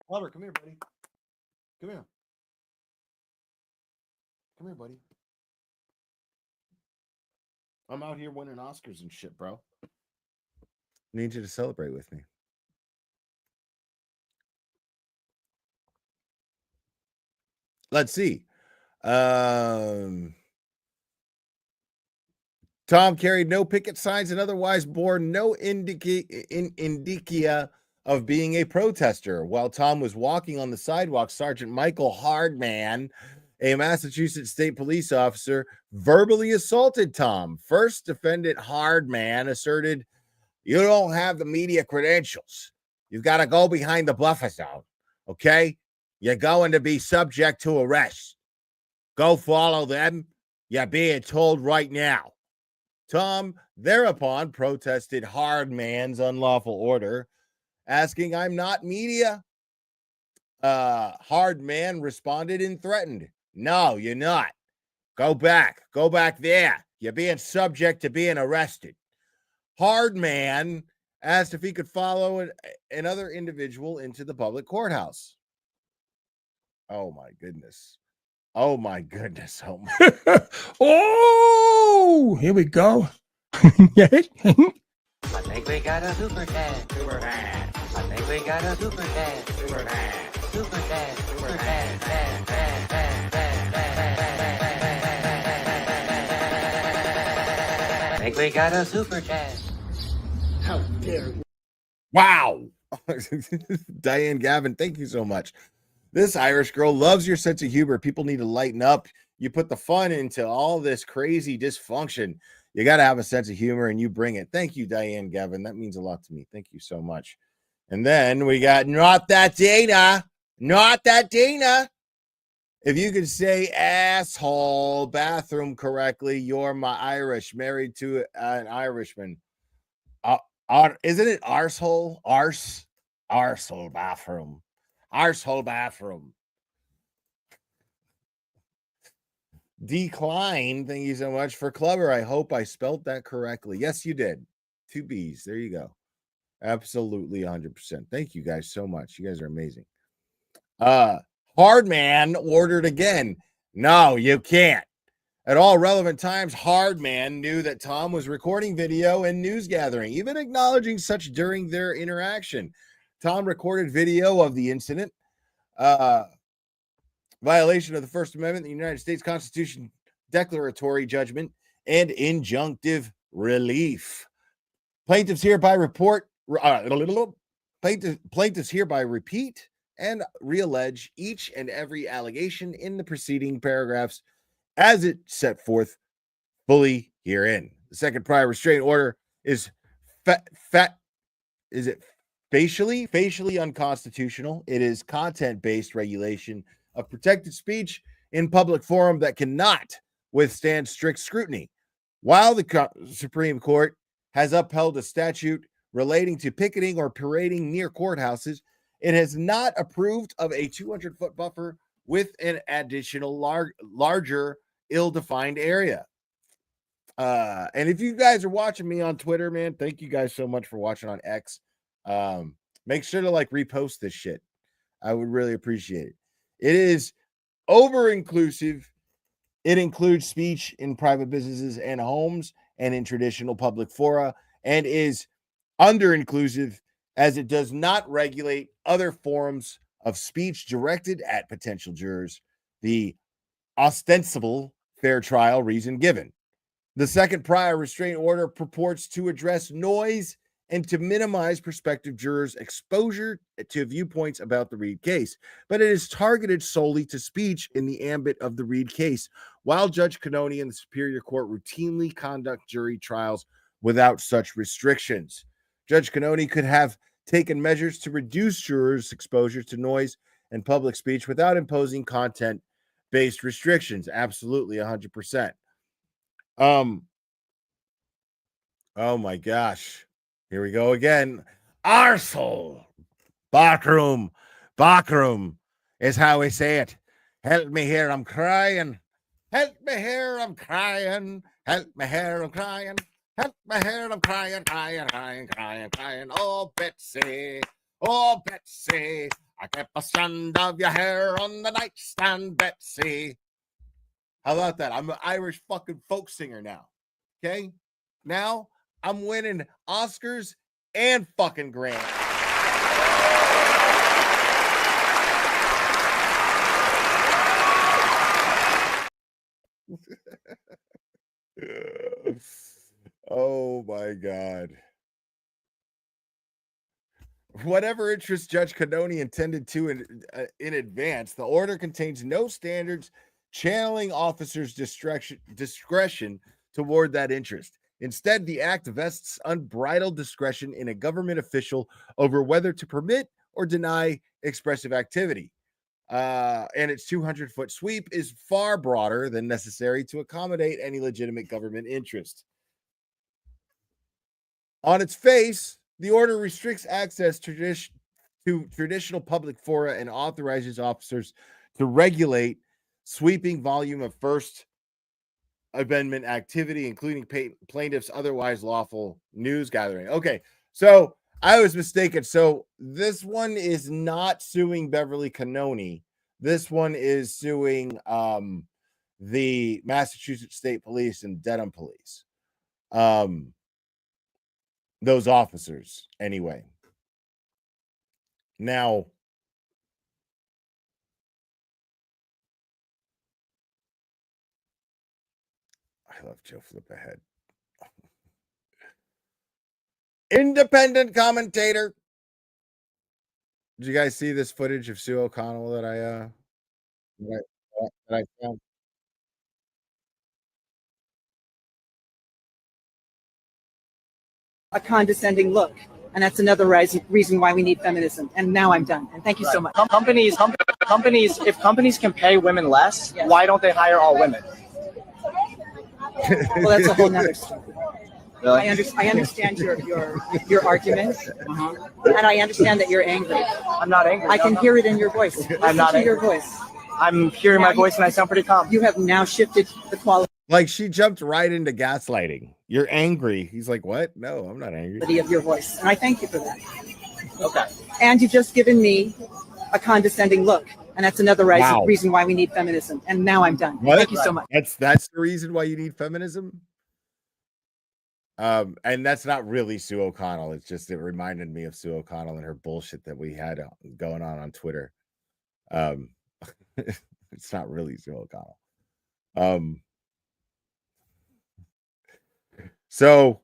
Robert, come here, buddy. Come here. Come here, buddy. I'm out here winning Oscars and shit, bro. Need you to celebrate with me. Let's see. Tom carried no picket signs and otherwise bore no indicia of being a protester. While Tom was walking on the sidewalk, Sergeant Michael Hardman, a Massachusetts state police officer, verbally assaulted Tom. First, defendant Hardman asserted, "You don't have the media credentials. You've got to go behind the buffer zone, okay? You're going to be subject to arrest. Go follow them. You're being told right now." Tom thereupon protested Hardman's unlawful order, asking, "I'm not media." Hardman responded and threatened, "No, you're not. Go back. Go back there. You're being subject to being arrested." Hardman asked if he could follow another individual into the public courthouse. Oh my goodness. Oh my goodness. Oh my. Oh, here we go. I think we got a super dad. Super dad. I think we got a super dad. Super dad. Super dad. Super dad. Dad, dad, dad, dad, dad, dad. I think we got a super dad. How dare you? Wow. Diane Gavin, thank you so much. This Irish girl loves your sense of humor. People need to lighten up. You put the fun into all this crazy dysfunction. You got to have a sense of humor and you bring it. Thank you, Diane Gavin. That means a lot to me. Thank you so much. And then we got Not That Dana. Not That Dana. If you could say asshole bathroom correctly, you're my Irish, married to an Irishman. Isn't it arsehole? Arsehole bathroom. Arsehole bathroom. Decline. Thank you so much for Clever. I hope I spelled that correctly. Yes, you did. 2 B's. There you go. Absolutely 100%. Thank you guys so much. You guys are amazing. Hardman ordered again. No, you can't. At all relevant times, Hardman knew that Tom was recording video and news gathering, even acknowledging such during their interaction. Tom recorded video of the incident. Violation of the First Amendment, the United States Constitution, declaratory judgment, and injunctive relief. Plaintiffs hereby repeat and reallege each and every allegation in the preceding paragraphs as it set forth fully herein. The second prior restraint order is facially unconstitutional. It is content-based regulation of protected speech in public forum that cannot withstand strict scrutiny. While the Supreme Court has upheld a statute relating to picketing or parading near courthouses, it has not approved of a 200-foot buffer with an additional larger ill-defined area. And if you guys are watching me on Twitter, man, thank you guys so much for watching on X. Make sure to repost this shit. I would really appreciate it. It is over-inclusive. It includes speech in private businesses and homes and in traditional public fora, and is under-inclusive as it does not regulate other forms of speech directed at potential jurors, the ostensible fair trial reason given. The second prior restraint order purports to address noise and to minimize prospective jurors' exposure to viewpoints about the Reed case, but it is targeted solely to speech in the ambit of the Reed case, while Judge Cannone and the Superior Court routinely conduct jury trials without such restrictions. Judge Cannone could have taken measures to reduce jurors' exposure to noise and public speech without imposing content-based restrictions. Absolutely, 100%. Oh my gosh. Here we go again. Arsehole. Backroom is how we say it. Help me here, I'm crying. Help me here, I'm crying. Help me here, I'm crying. Help me here, I'm crying, crying, crying, crying, crying. Oh, Betsy, I kept a strand of your hair on the nightstand, Betsy. How about that? I'm an Irish fucking folk singer now. Okay? Now I'm winning Oscars and fucking Grammys. Oh my God. Whatever interest Judge Cannone intended to in advance, the order contains no standards channeling officers' discretion toward that interest. Instead, the act vests unbridled discretion in a government official over whether to permit or deny expressive activity. And its 200-foot sweep is far broader than necessary to accommodate any legitimate government interest. On its face, the order restricts access to traditional public fora and authorizes officers to regulate sweeping volume of First Amendment activity, including plaintiffs' otherwise lawful news gathering. Okay, so I was mistaken. So this one is not suing Beverly Cannone. This one is suing the Massachusetts State Police and Dedham Police. Those officers, anyway. Now, I love Joe Flip Ahead. Independent commentator. Did you guys see this footage of Sue O'Connell that I found? A condescending look. And that's another reason why we need feminism. And now I'm done. And thank you so much. Companies, if companies can pay women less, Yes. why don't they hire all women? Well, that's a whole nother story. Really? I understand your argument, and I understand that you're angry. I'm not angry. I can hear it in your voice. I'm not Listen to your angry. voice. I'm hearing my voice and I sound pretty calm. You have now shifted the quality Like, she jumped right into gaslighting. You're angry. He's like, what? No, I'm not angry. of your voice, and I thank you for that. Okay. And you've just given me a condescending look, and that's another Wow. reason why we need feminism. And now I'm done. What? Thank you so much. That's the reason why you need feminism. And that's not really Sue O'Connell. It's just, it reminded me of Sue O'Connell and her bullshit that we had going on Twitter. It's not really Sue O'Connell. So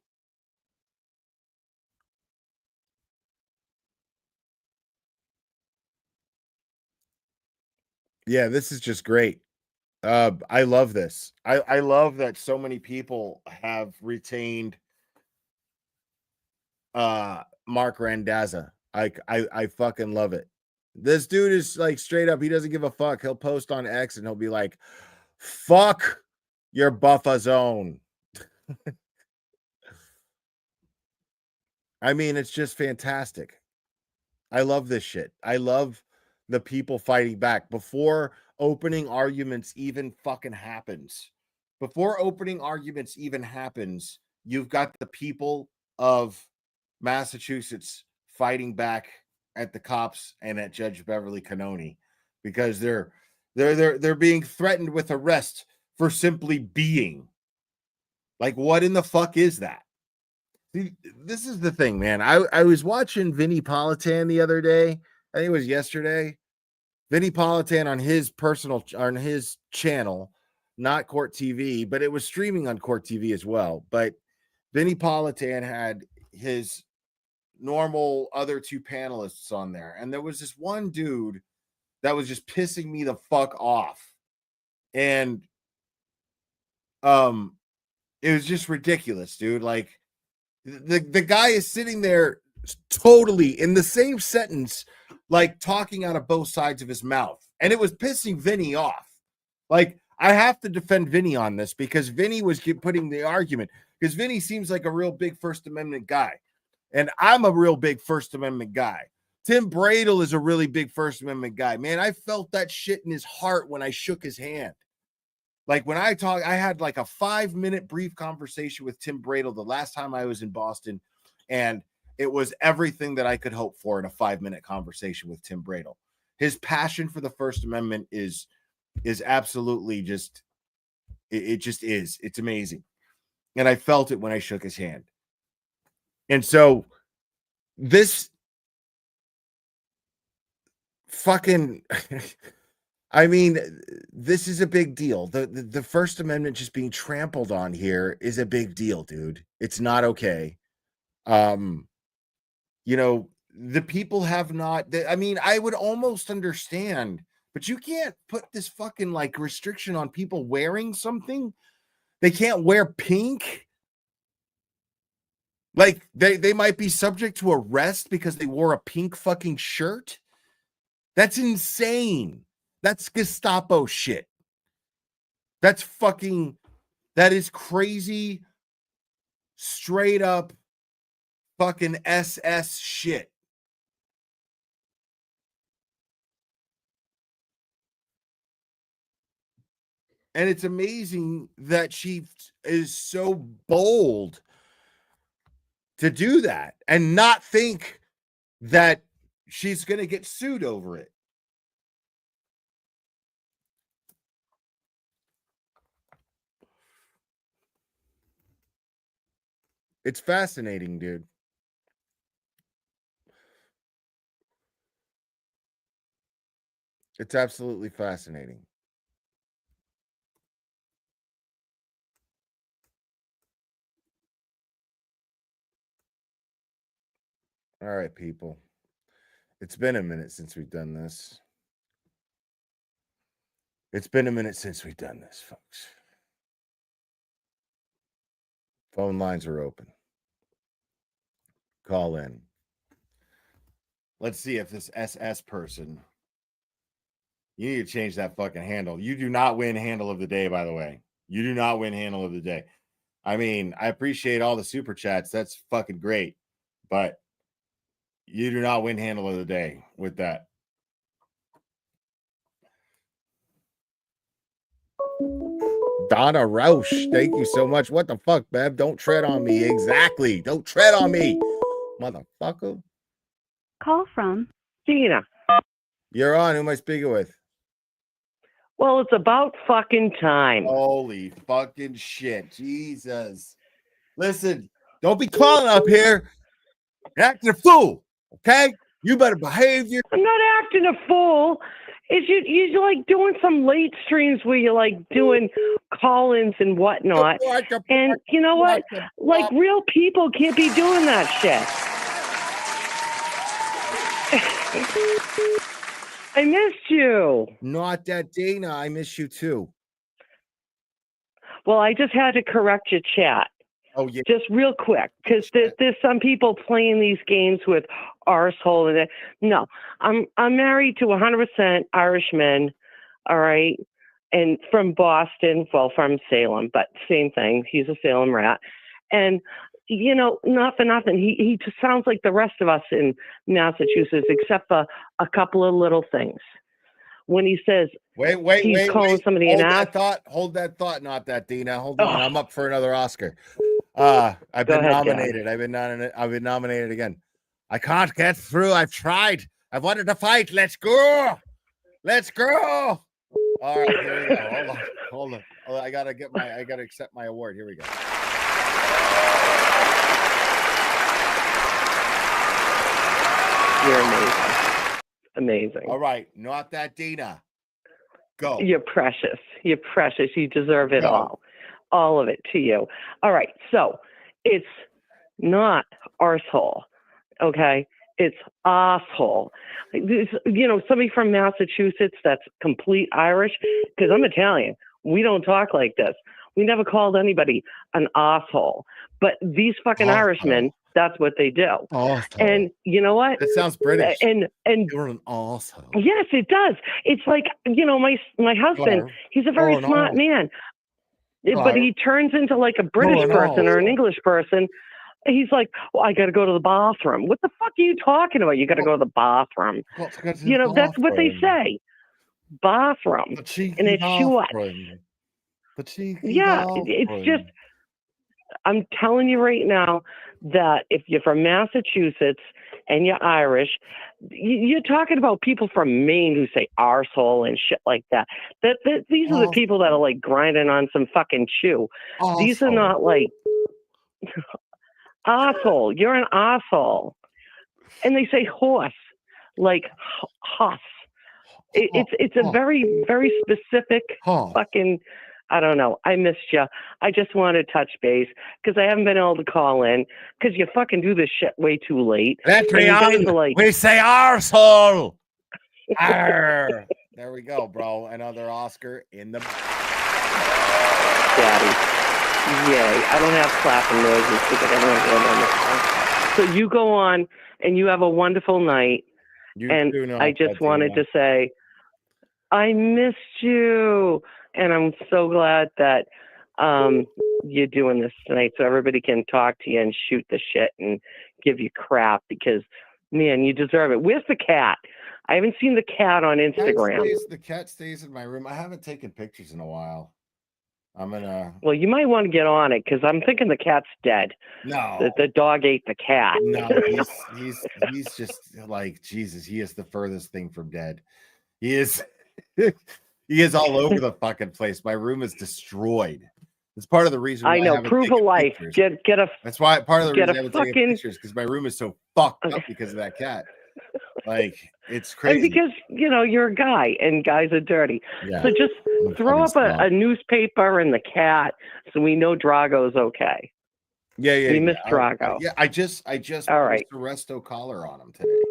yeah, this is just great. I love this. I love that so many people have retained Mark Randazza. I fucking love it. This dude is like straight up, he doesn't give a fuck. He'll post on X and he'll be like, fuck your buffer zone. I mean, it's just fantastic. I love this shit. I love the people fighting back before opening arguments even fucking happens. Before opening arguments even happens, you've got the people of Massachusetts fighting back at the cops and at Judge Beverly Cannone because they're being threatened with arrest for simply being. Like, what in the fuck is that? See, this is the thing, man. I was watching Vinnie Politan the other day. I think it was yesterday. Vinnie Politan on his channel, not Court TV, but it was streaming on Court TV as well. But Vinnie Politan had his normal other two panelists on there, and there was this one dude that was just pissing me the fuck off, and it was just ridiculous, dude. Like, the guy is sitting there totally in the same sentence, like talking out of both sides of his mouth. And it was pissing Vinny off. Like, I have to defend Vinny on this because Vinny was putting the argument, because Vinny seems like a real big First Amendment guy. And I'm a real big First Amendment guy. Tim Bradle is a really big First Amendment guy. Man, I felt that shit in his heart when I shook his hand. Like when I had like a 5-minute brief conversation with Tim Bradle the last time I was in Boston, and it was everything that I could hope for in a 5-minute conversation with Tim Bradle. His passion for the First Amendment is absolutely just, it just is. It's amazing. And I felt it when I shook his hand. And so this fucking, I mean, this is a big deal. The First Amendment just being trampled on here is a big deal, dude. It's not okay. You know, the people have not, I mean, I would almost understand, but you can't put this fucking like restriction on people wearing something. They can't wear pink. Like they might be subject to arrest because they wore a pink fucking shirt. That's insane. That's Gestapo shit. That is crazy, straight up fucking SS shit. And it's amazing that she is so bold to do that and not think that she's going to get sued over it. It's fascinating, dude. It's absolutely fascinating. All right, people. It's been a minute since we've done this. It's been a minute since we've done this, folks. Phone lines are open. Call in. Let's see if this SS person, you need to change that fucking handle. You do not win handle of the day, by the way. You do not win handle of the day. I mean, I appreciate all the super chats. That's fucking great. But you do not win handle of the day with that. Donna Roush, thank you so much. What the fuck, Bev? Don't tread on me. Exactly. Don't tread on me, motherfucker. Call from Gina. You're on. Who am I speaking with? Well, it's about fucking time. Holy fucking shit. Jesus. Listen, don't be calling up here. You're acting a fool, okay? You better behave. I'm not acting a fool. It's you're like doing some late streams where you're like doing call-ins and whatnot. And you know what? Like real people can't be doing that shit. I missed you. Not that, Dana. I miss you too. Well, I just had to correct your chat. Oh, yeah. Just real quick, because there's some people playing these games with arsehole and it. No, I'm married to 100% Irishman, all right, and from Boston, well, from Salem, but same thing. He's a Salem rat, and you know, not for nothing. He just sounds like the rest of us in Massachusetts, except for a couple of little things. When he says, he's calling somebody an ass. Hold that thought, not that, Dina. Hold on, I'm up for another Oscar. I've been nominated. I've been nominated again. I can't get through. I've tried. I've wanted to fight. Let's go. Let's go. All right, here we go. Hold on. I gotta accept my award. Here we go. You're amazing. Amazing. All right, not that, Dina. Go. You're precious. You're precious. You deserve it all. All of it to you. All right. So it's not arsehole. Okay. It's asshole. You know, somebody from Massachusetts that's complete Irish, because I'm Italian. We don't talk like this. We never called anybody an asshole. But these fucking Asshole. Irishmen, that's what they do. Asshole. And you know what? That sounds British. And You're an asshole. yes, it does. It's like, my husband, he's a very smart man. But he turns into like a British person or an English person. He's like, well, I got to go to the bathroom. What the fuck are you talking about? You got to go to the bathroom. That's what they say. Bathroom. And it's short. Yeah, it's just, I'm telling you right now that if you're from Massachusetts and you're Irish, you're talking about people from Maine who say arsehole and shit like that. These are the people that are like grinding on some fucking chew. These are not like asshole. You're an asshole. And they say horse, like hoss. It's a very, very specific fucking. I don't know. I missed you. I just want to touch base because I haven't been able to call in because you fucking do this shit way too late. We say arsehole. There we go, bro. Another Oscar in the Daddy. Yay. I don't have clapping noises because I don't have on the phone. So you go on and you have a wonderful night. I just wanted to say, I missed you. And I'm so glad that you're doing this tonight so everybody can talk to you and shoot the shit and give you crap because, man, you deserve it. Where's the cat? I haven't seen the cat on Instagram. The cat stays in my room. I haven't taken pictures in a while. Well, you might want to get on it because I'm thinking the cat's dead. No. The dog ate the cat. No, he's just like, Jesus, he is the furthest thing from dead. He is... He is all over the fucking place. My room is destroyed. It's part of the reason why I know. Proof of life. Pictures. Get a. That's why part of the reason I haven't taken taken pictures because my room is so fucked up because of that cat. Like it's crazy. And because you're a guy and guys are dirty. Yeah. So just throw up a newspaper and the cat so we know Drago's okay. Yeah. We miss Drago. Yeah, I just all right. put a resto collar on him today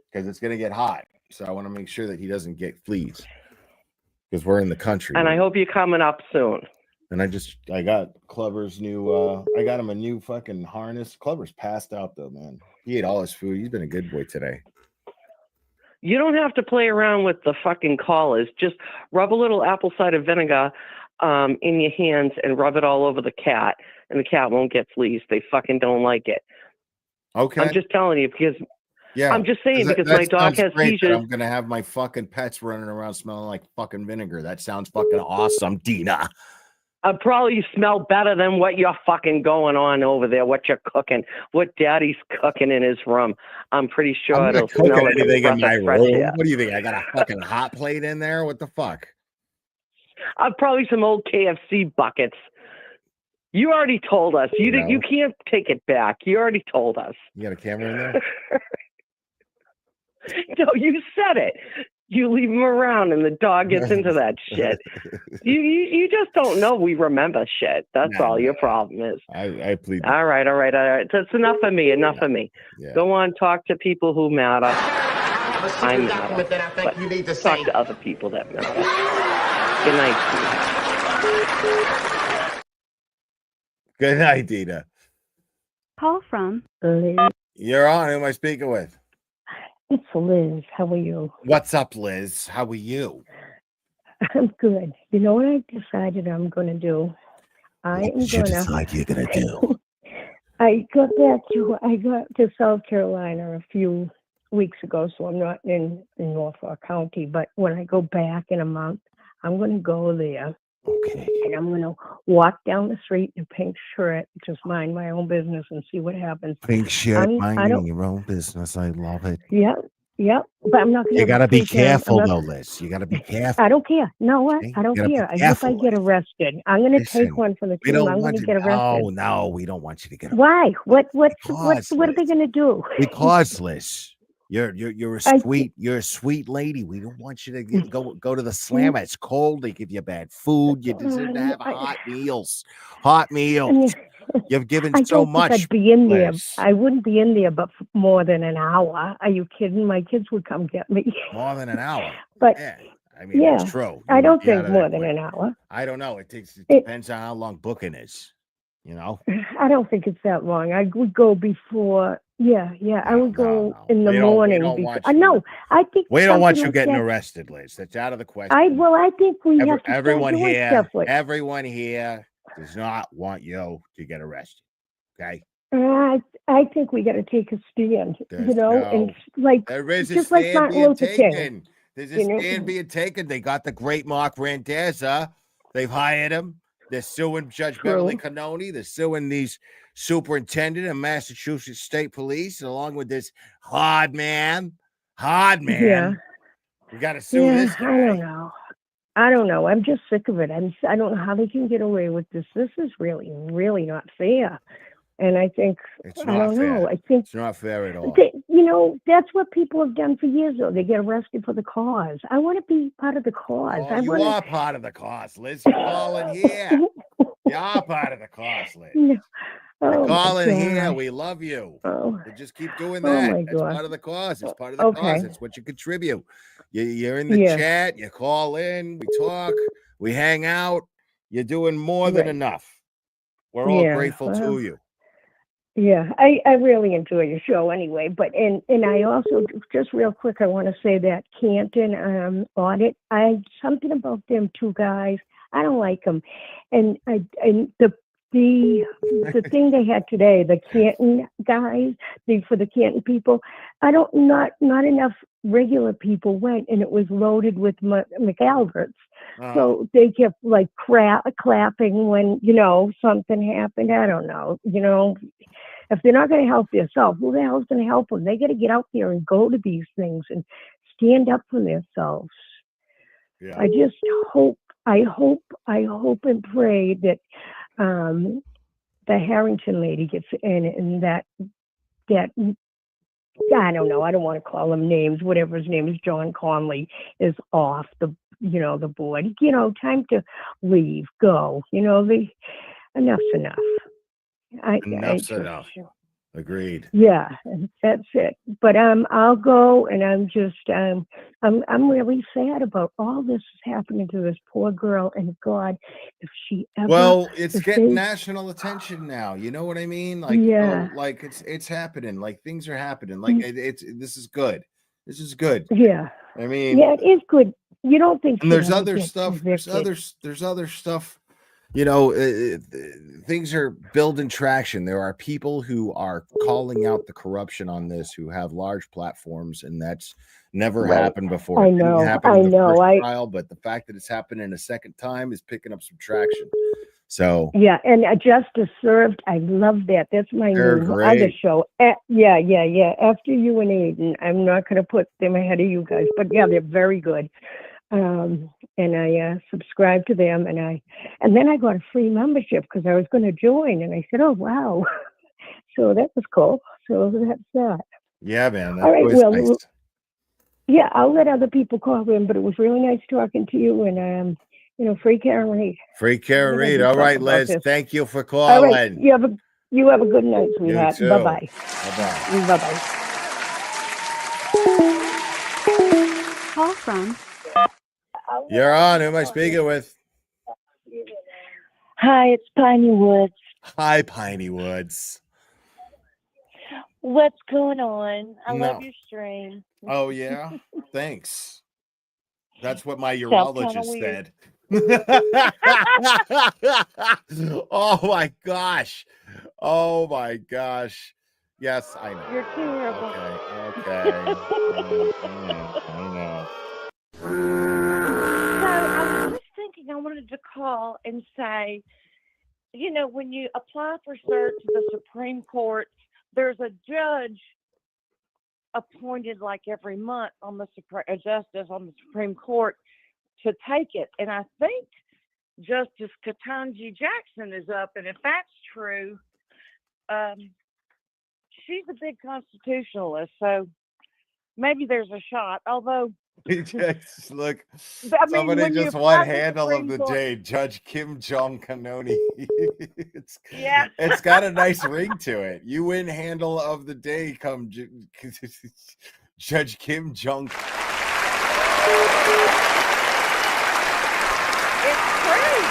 because it's gonna get hot. So I want to make sure that he doesn't get fleas. Because we're in the country. And I hope you're coming up soon. And I got Clubber's new, I got him a new fucking harness. Clubber's passed out though, man. He ate all his food. He's been a good boy today. You don't have to play around with the fucking collars. Just rub a little apple cider vinegar in your hands and rub it all over the cat. And the cat won't get fleas. They fucking don't like it. Okay. I'm just telling you because... Yeah, I'm just saying because my dog has seizures. I'm gonna have my fucking pets running around smelling like fucking vinegar. That sounds fucking awesome, Dina. I probably smell better than what you're fucking going on over there. What you're cooking, what Daddy's cooking in his room. I'm pretty sure it'll smell like anything in my room. Air. What do you think? I got a fucking hot plate in there? What the fuck? Probably some old KFC buckets. You already told us. You can't take it back. You already told us. You got a camera in there? No, you said it. You leave him around and the dog gets into that shit. You just don't know we remember shit. That's all your problem is. I plead. All right. That's enough of me. Enough of me. Yeah. Go on, talk to people who matter. I matter. But talk to other people that matter. Good night. Good night, Dina. Call from Liz. You're on. Who am I speaking with? It's Liz. How are you? What's up, Liz? How are you? I'm good. You know what I decided I'm going to do? What did you decide you're going to do? I got to South Carolina a few weeks ago, so I'm not in Norfolk County. But when I go back in a month, I'm going to go there. Okay. And I'm going to walk down the street in a pink shirt, just mind my own business and see what happens. Pink shirt, minding your own business. I love it. Yeah. But I'm not going to. You got to be careful, though, Liz. You got to be careful. I don't care. No, what? I don't care. If I get arrested, I'm going to take one for the team. I'm going to get arrested. Oh, no, we don't want you to get arrested. Why? What are they going to do? Because, Liz. You're a sweet lady. We don't want you to go to the slammer. It's cold. They give you bad food. You deserve to have hot meals. You've given so much. I'd be in there. I wouldn't be in there, but for more than an hour. Are you kidding? My kids would come get me. More than an hour. But I mean, Yeah. it's true. I You don't would be out think of there more than quick. an hour. I don't know. It It- depends on how long booking is. You know. I don't think it's that long. I would go before. Yeah, I would go in the We morning. don't before. want I you. know. I think We don't want something you like getting that- arrested, Liz. That's out of the question. I think we have to start everyone doing here, stuff like. everyone here does not want you to get arrested. Okay. I think we got to take a stand, There's and like there is a just like stand Martin being Luther King. taken. There's a you know? stand being taken. They got the great Mark Randazza. They've hired him. They're suing Judge True. Beverly Cannone. They're suing these superintendent of Massachusetts State Police, along with this hard man. Yeah. We got to sue this guy. I don't know. I'm just sick of it. I don't know how they can get away with this. This is really, really not fair. And I think It's I not don't fair. know. I think It's not fair at all. that's what people have done for years. Though they get arrested for the cause. I want to be part of the cause. Oh, you are part of the cause, Liz. You're calling here. You are part of the cause, Liz. No. You're Oh, my calling here. God. We love you. Oh. So just keep doing Oh, that. my That's God. part of the cause. It's part of the Okay. cause. It's what you contribute. You're in the Yeah. chat. You call in. We talk. We hang out. You're doing more than Right. enough. We're all Yeah, grateful well. to you. Yeah, I really enjoy your show anyway. But and I also just real quick, I want to say that Canton audit. Something about them two guys. I don't like them, and the thing they had today, the Canton guys, for the Canton people. Not enough regular people went, and it was loaded with McAlberts. So they kept like clapping when something happened. I don't know. If they're not going to help themselves, who the hell's going to help them? They got to get out there and go to these things and stand up for themselves. Yeah. I just hope and pray that the Harrington lady gets in, and that I don't know. I don't want to call him names. Whatever his name is, John Conley is off the board. Time to leave. Go. Enough's enough. Enough's enough. Agreed. Yeah, that's it. But I'll go, and I'm just I'm really sad about all this happening to this poor girl. And God, if she ever It's getting national attention now. You know what I mean? Like, yeah, like it's happening. Like things are happening. Like this is good. This is good. Yeah. I mean, yeah, it is good. You don't think? And she'd there's ever other get stuff. There's convicted? other stuff. Things are building traction. There are people who are calling out the corruption on this, who have large platforms, and that's never happened before. I It didn't know. happen I in the know. first trial, but the fact that it's happening a second time is picking up some traction. So Yeah, and Justice Served. I love that. That's my They're new great. other show. Yeah. After you and Aiden, I'm not going to put them ahead of you guys, but yeah, they're very good. And I subscribed to them, and then I got a free membership because I was going to join, and I said, "Oh wow!" So that was cool. So that's that. yeah, man. That's All right, always well, nice. Yeah, I'll let other people call in, but it was really nice talking to you, and free Karen Reed. Free Karen We're gonna Reed. do All something right, about Liz. this. Thank you for All right, calling. you have a good night, sweetheart. too. Bye bye. Bye-bye. Bye bye. Call from. You're on. Who am I speaking with? Hi, it's Piney Woods. Hi, Piney Woods. What's going on? I No. love your stream. Oh yeah. Thanks. That's what my Sounds kinda urologist weird. said. Oh my gosh. Oh my gosh. Yes, I know. You're terrible. Okay. I know. So I was thinking I wanted to call and say, when you apply for cert to the Supreme Court, there's a judge appointed like every month on the a justice on the Supreme Court to take it. And I think Justice Ketanji Jackson is up, and if that's true, she's a big constitutionalist, so maybe there's a shot. Although, Look, I mean, somebody when you just apply one for handle of Supreme the Court- day, Judge Kim Jong Cannone. Yeah. It's got a nice ring to it. You win handle of the day, come Judge Kim Jong. It's true.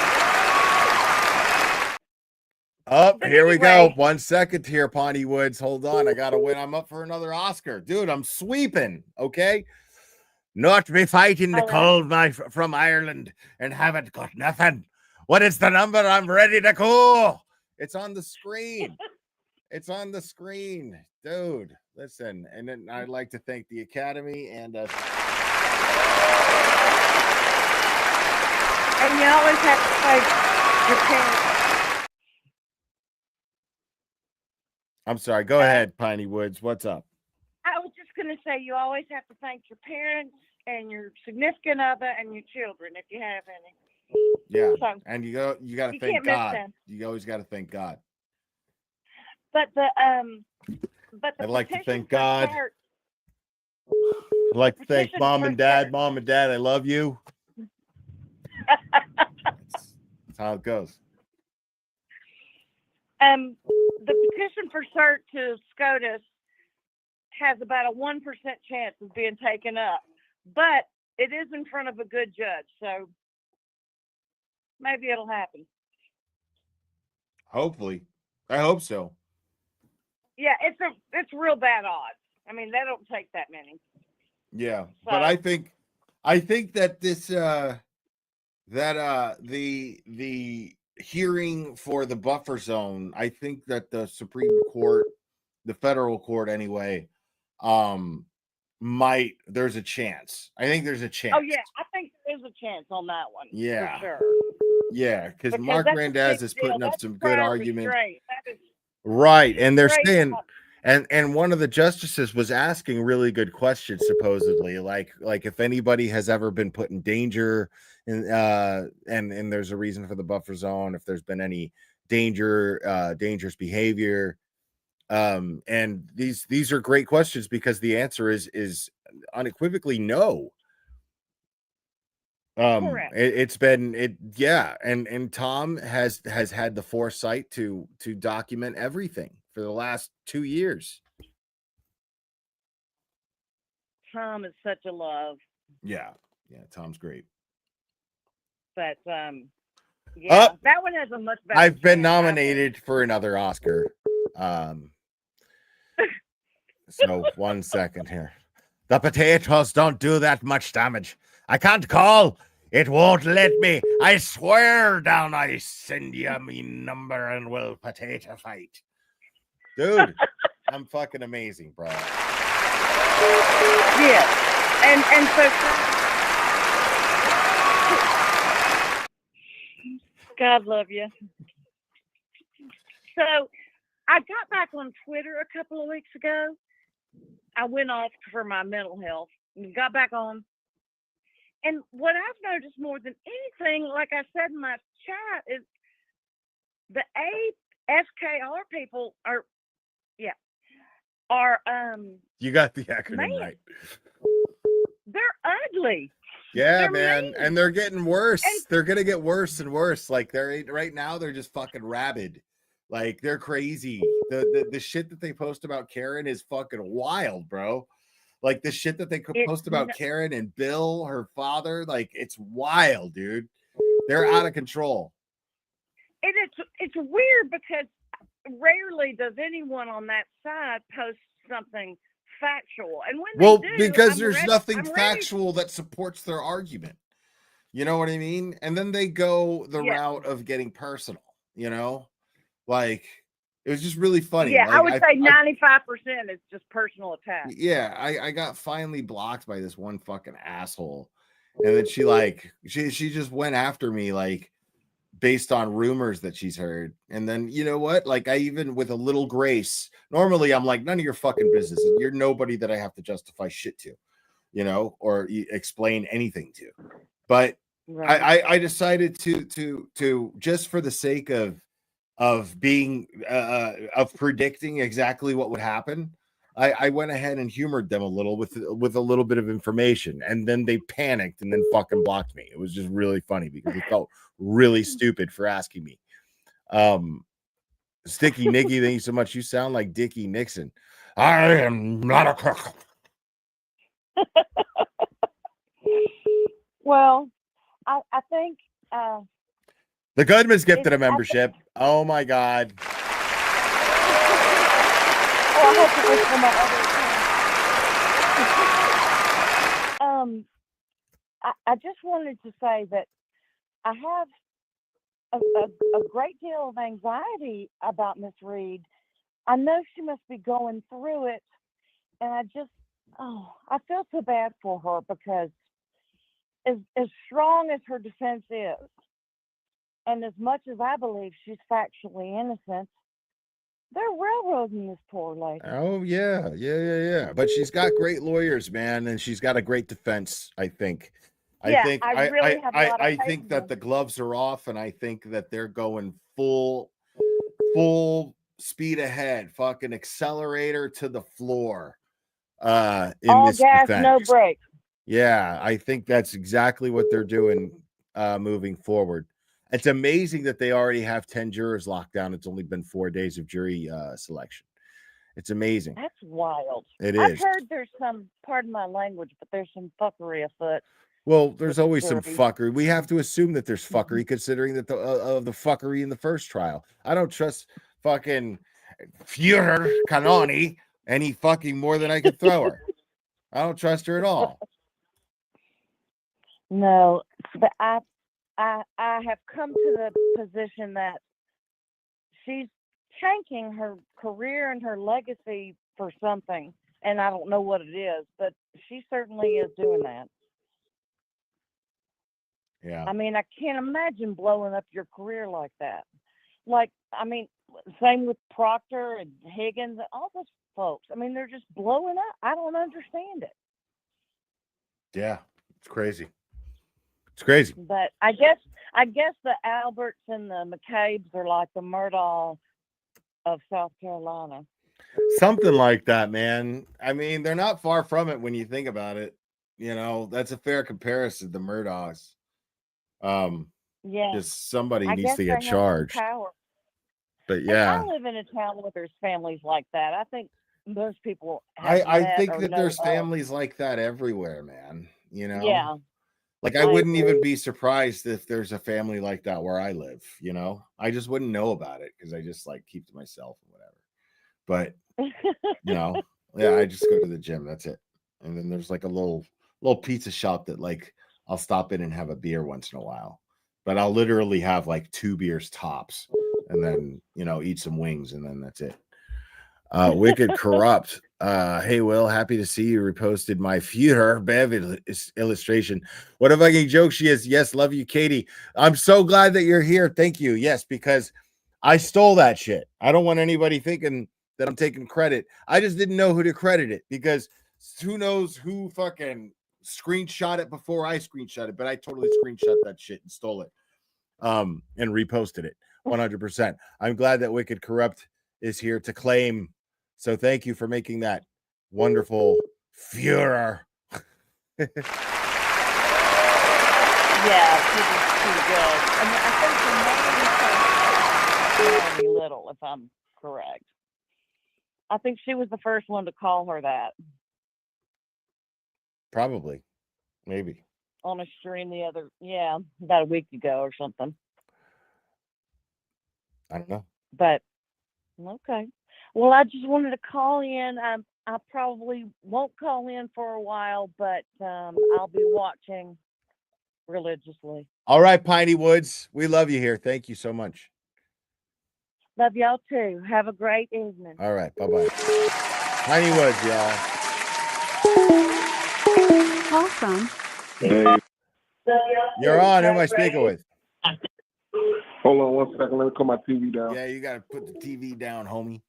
Oh, But here we go. anyway. 1 second here, Pawnee Woods. Hold on. I got to win. I'm up for another Oscar. Dude, I'm sweeping. Okay. Not be fighting the cold from Ireland and haven't got nothing. What is the number? I'm ready to go. It's on the screen. It's on the screen. Dude, listen. And then I'd like to thank the Academy and And you always have to thank your parents. I'm sorry. Go ahead, Piney Woods. What's up? I was just going to say you always have to thank your parents and your significant other and your children if you have any. Yeah. So, And you got to you thank can't miss God. them. You always got to thank God. But the I'd like to petition thank for God. CERT- I'd like to thank petition Mom for and Dad. CERT. Mom and Dad, I love you. That's how it goes. The petition for CERT to SCOTUS has about a 1% chance of being taken up, but it is in front of a good judge, so maybe it'll happen. Hopefully. I hope so. Yeah, it's real bad odds. I mean, they don't take that many. Yeah. So, But I think that this the hearing for the buffer zone, I think that the Supreme Court, the federal court anyway, there's a chance. I think there's a chance. oh yeah, I think there is a chance on that one. Yeah. For sure. Yeah, because Because Mark that's a Randaz big is deal. putting up That's some good crime arguments. restraint. That is Right. And they're straight saying up. and one of the justices was asking really good questions, supposedly, like if anybody has ever been put in danger, and there's a reason for the buffer zone, if there's been any dangerous behavior. And these are great questions because the answer is unequivocally no. Correct. It's been yeah, and Tom has had the foresight to document everything for the last 2 years. Tom is such a love. Yeah, Tom's great. But yeah, Oh, that one has a much better I've been chance, I think. nominated for another Oscar. So 1 second here. The potatoes don't do that much damage. I can't call. It won't let me. I swear down I send you me number and we'll potato fight. Dude, I'm fucking amazing, bro. Yeah. And so God love you. So I got back on Twitter a couple of weeks ago. I went off for my mental health and got back on. And what I've noticed more than anything, like I said in my chat, is the ASKR people are You got the acronym man, right. they're ugly. Yeah, They're man, mean. and they're getting worse. And- They're gonna get worse and worse. Like right now, they're just fucking rabid. Like they're crazy. The shit that they post about Karen is fucking wild, bro. Like the shit that they post about Karen and Bill, her father, like it's wild, dude. They're out of control. And it's weird because rarely does anyone on that side post something factual. And when they do, because I'm there's ready- nothing I'm ready. factual that supports their argument. You know what I mean? And then they go the route of getting personal, you know? Like it was just really funny. Yeah, like, I would say 95% is just personal attack. Yeah, I got finally blocked by this one fucking asshole. And then she just went after me like based on rumors that she's heard. And then you know what? Like I even with a little grace, normally I'm like, none of your fucking business. You're nobody that I have to justify shit to, you know, or explain anything to. But Right. I decided to just for the sake of being of predicting exactly what would happen, I went ahead and humored them a little with a little bit of information, and then they panicked and then fucking blocked me. It was just really funny because it felt really stupid for asking me. Sticky Nicky, thank you so much. You sound like Dickie Nixon. I am not a cook. Well, I think The Goodman's gifted It's- a membership. Oh my God. Oh, I hope it was from my other account. I just wanted to say that I have a great deal of anxiety about Miss Reed. I know she must be going through it, and I feel so bad for her because as strong as her defense is, and as much as I believe she's factually innocent, they're railroading this poor lady. Oh yeah. But she's got great lawyers, man, and she's got a great defense. I think. Yeah, I think I really have a lot of I faith think in that them. the gloves are off, and I think that they're going full speed ahead, fucking accelerator to the floor. In All this gas, defense. no brakes. Yeah, I think that's exactly what they're doing moving forward. It's amazing that they already have 10 jurors locked down. It's only been 4 days of jury selection. It's amazing. That's wild. It I've is. heard there's some, pardon my language, but there's some fuckery afoot. Well, there's with the always some jury. fuckery. We have to assume that there's fuckery, considering that the fuckery in the first trial. I don't trust fucking Führer Cannone any fucking more than I could throw her. I don't trust her at all. No, but I have come to the position that she's tanking her career and her legacy for something, and I don't know what it is, but she certainly is doing that. Yeah. I mean, I can't imagine blowing up your career like that. Like, I mean, same with Proctor and Higgins and all those folks. I mean, they're just blowing up. I don't understand it. Yeah, it's crazy. It's crazy. But I guess the Alberts and the McCabe's are like the Murdaugh of South Carolina. Something like that, man. I mean, they're not far from it when you think about it. You know, that's a fair comparison. The Murdaughs. Yeah. Just somebody I needs guess to they get have some charged. power. But And yeah, I live in a town where there's families like that. I think most people have I met think or that know there's of. families like that everywhere, man. You know, Yeah. like I wouldn't even be surprised if there's a family like that where I live. You know, I just wouldn't know about it because I just like keep to myself and whatever. But you know, yeah, I just go to the gym. That's it. And then there's like a little pizza shop that like I'll stop in and have a beer once in a while. But I'll literally have like 2 beers tops, and then eat some wings, and then that's it. Wicked Corrupt. Hey Will, happy to see you reposted my Führer Bev illustration. What a fucking joke she is. Yes, love you, Katie. I'm so glad that you're here. Thank you. Yes, because I stole that shit. I don't want anybody thinking that I'm taking credit. I just didn't know who to credit it, because who knows who fucking screenshot it before I screenshot it, but I totally screenshot that shit and stole it and reposted it 100%. I'm glad that Wicked Corrupt is here to claim. So thank you for making that wonderful Führer. Yeah, pretty good. I mean, I think the name is Little, if I'm correct. I think she was the first one to call her that Probably. Maybe. on a stream about a week ago or something. I don't know. But okay. Well, I just wanted to call in. I probably won't call in for a while, but I'll be watching religiously. All right, Piney Woods. We love you here. Thank you so much. Love y'all too. Have a great evening. All right. Bye-bye. Piney Woods, y'all. Call from. You're on. Who am I speaking with? Hold on 1 second. Let me put my TV down. Yeah, you got to put the TV down, homie.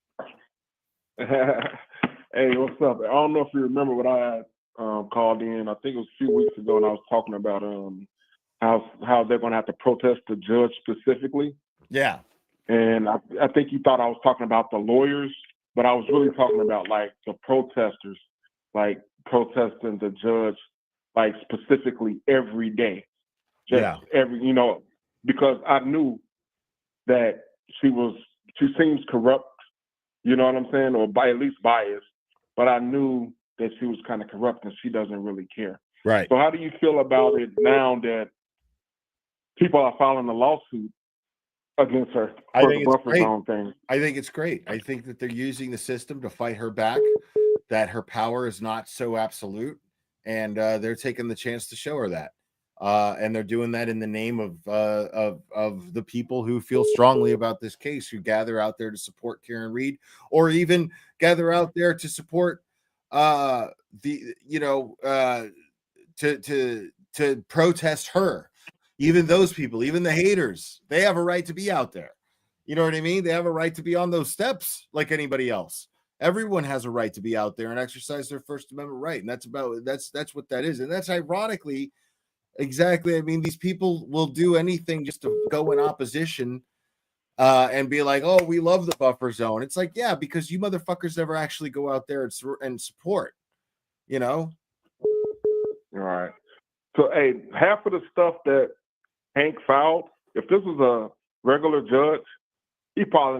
Hey, what's up? I don't know if you remember what I had called in. I think it was a few weeks ago, and I was talking about how they're going to have to protest the judge specifically. Yeah. And I think you thought I was talking about the lawyers, but I was really talking about like the protesters, like protesting the judge, like specifically every day. Just because I knew that she seems corrupt, you know what I'm saying, or at least biased, but I knew that she was kind of corrupt and she doesn't really care. Right. So how do you feel about it now that people are filing a lawsuit against her I for think the it's buffer great. zone thing. I think it's great. I think that they're using the system to fight her back, that her power is not so absolute, and they're taking the chance to show her that. And they're doing that in the name of the people who feel strongly about this case, who gather out there to support Karen Reed, or even gather out there to support to protest her. Even those people, even the haters, they have a right to be out there. You know what I mean? They have a right to be on those steps like anybody else. Everyone has a right to be out there and exercise their First Amendment right. And that's what that is. And that's ironically exactly. I mean, these people will do anything just to go in opposition and be like, oh, we love the buffer zone. It's like, yeah, because you motherfuckers never actually go out there and support, you know? All right. So, hey, half of the stuff that Hank filed, if this was a regular judge, he probably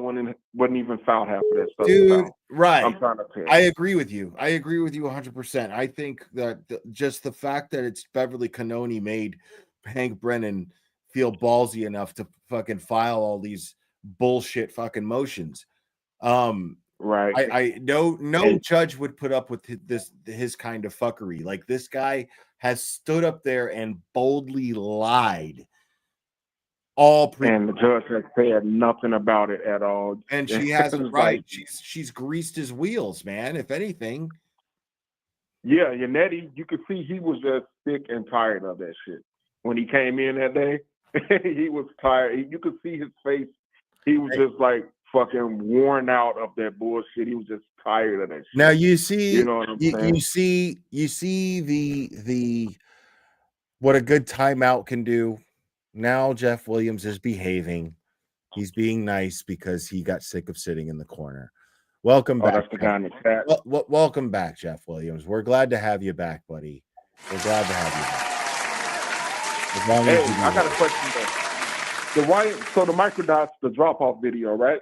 wouldn't even file half of that stuff. Dude, right. I'm trying to tell you. I agree with you. I agree with you 100%. I think that just the fact that it's Beverly Cannone made Hank Brennan feel ballsy enough to fucking file all these bullshit fucking motions. Right. I no judge would put up with his kind of fuckery. Like, this guy has stood up there and boldly lied. And the judge has said nothing about it at all. And she has it right. She's greased his wheels, man. If anything. Yeah, Yannetti, you could see he was just sick and tired of that shit. When he came in that day, he was tired. You could see his face. He was just like fucking worn out of that bullshit. He was just tired of that shit. Now you see, you know what I'm saying? you see the what a good timeout can do. Now Jeff Williams is behaving. He's being nice because he got sick of sitting in the corner. Welcome back. That's the guy in the chat. Welcome back, Jeff Williams. We're glad to have you back, buddy. We're glad to have you back. Hey, I got a question though. So the microdots, the drop-off video, right?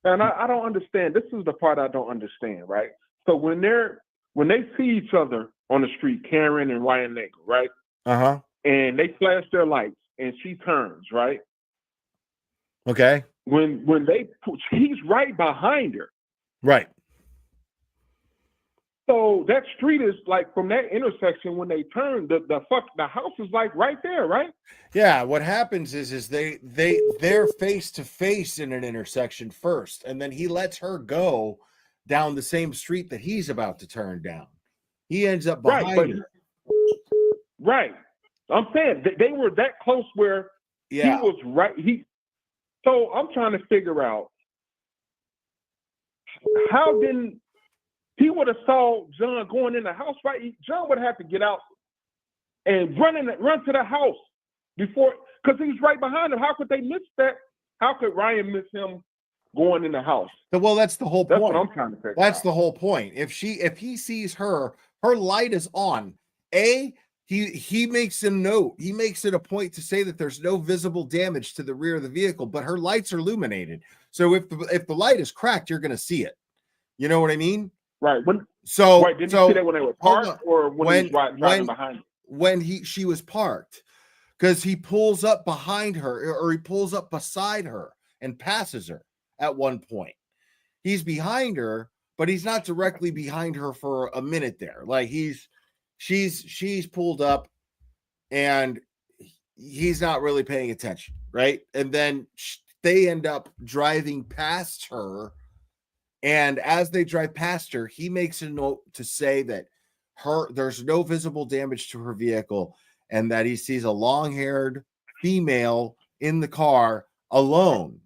And I don't understand. This is the part I don't understand, right? So when they see each other on the street, Karen and Ryan Nagel, right? Uh-huh. And they flash their lights and she turns, right? Okay. When he's right behind her. Right. So that street is like, from that intersection, when they turn, the house is like right there, right? Yeah, what happens is they're face to face in an intersection first, and then he lets her go down the same street that he's about to turn down. He ends up behind her. Right. I'm saying they were that close where he was right. So I'm trying to figure out, how didn't he would have saw John going in the house, right? John would have to get out and run to the house before, because he's right behind him. How could they miss that? How could Ryan miss him going in the house? Well, that's the whole point. That's what I'm trying to figure out. That's the whole point. If he sees her light is on. He makes a note. He makes it a point to say that there's no visible damage to the rear of the vehicle, but her lights are illuminated. So if the light is cracked, you're going to see it. You know what I mean? Right. Didn't you see that when they were parked, or when he was driving behind? When she was parked, because he pulls up behind her, or he pulls up beside her and passes her at one point. He's behind her, but he's not directly behind her for a minute there. Like she's pulled up and he's not really paying attention, right? And then they end up driving past her, and as they drive past her, he makes a note to say that there's no visible damage to her vehicle, and that he sees a long-haired female in the car alone.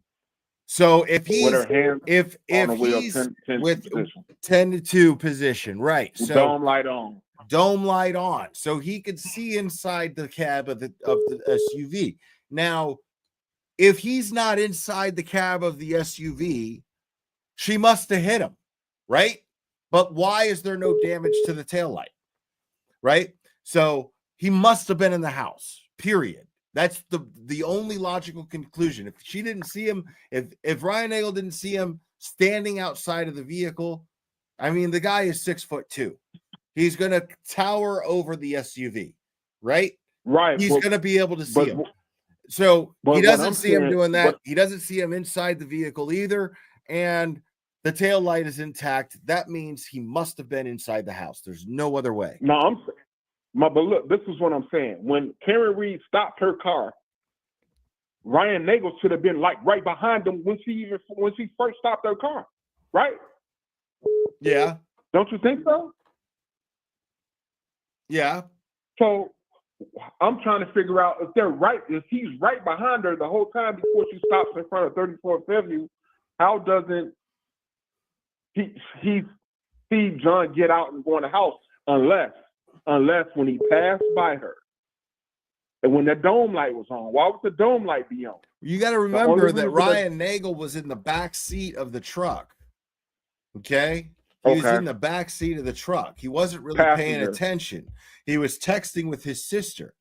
So if he's with 10 to 2 position, right? So dome light on, so he could see inside the cab of the SUV. Now, if he's not inside the cab of the SUV, she must have hit him, right? But why is there no damage to the taillight, right? So he must have been in the house, period. That's the only logical conclusion. If she didn't see him, if Ryan Nagel didn't see him standing outside of the vehicle, I mean, the guy is 6'2". He's going to tower over the SUV, right? Right. he's going to be able to see him. So but he what doesn't I'm see him saying- doing that. but- He doesn't see him inside the vehicle either. And the tail light is intact. That means he must have been inside the house. There's no other way. No, but look, this is what I'm saying. When Karen Reed stopped her car, Ryan Nagel should have been like right behind him when she first stopped her car, right? Yeah. Don't you think so? Yeah. So I'm trying to figure out if he's right behind her the whole time before she stops in front of 34th Avenue, how doesn't he see John get out and go in the house unless when he passed by her and when the dome light was on? Why would the dome light be on? You got to remember that Ryan Nagel was in the back seat of the truck. Okay? He was in the back seat of the truck. He wasn't really paying attention. He was texting with his sister.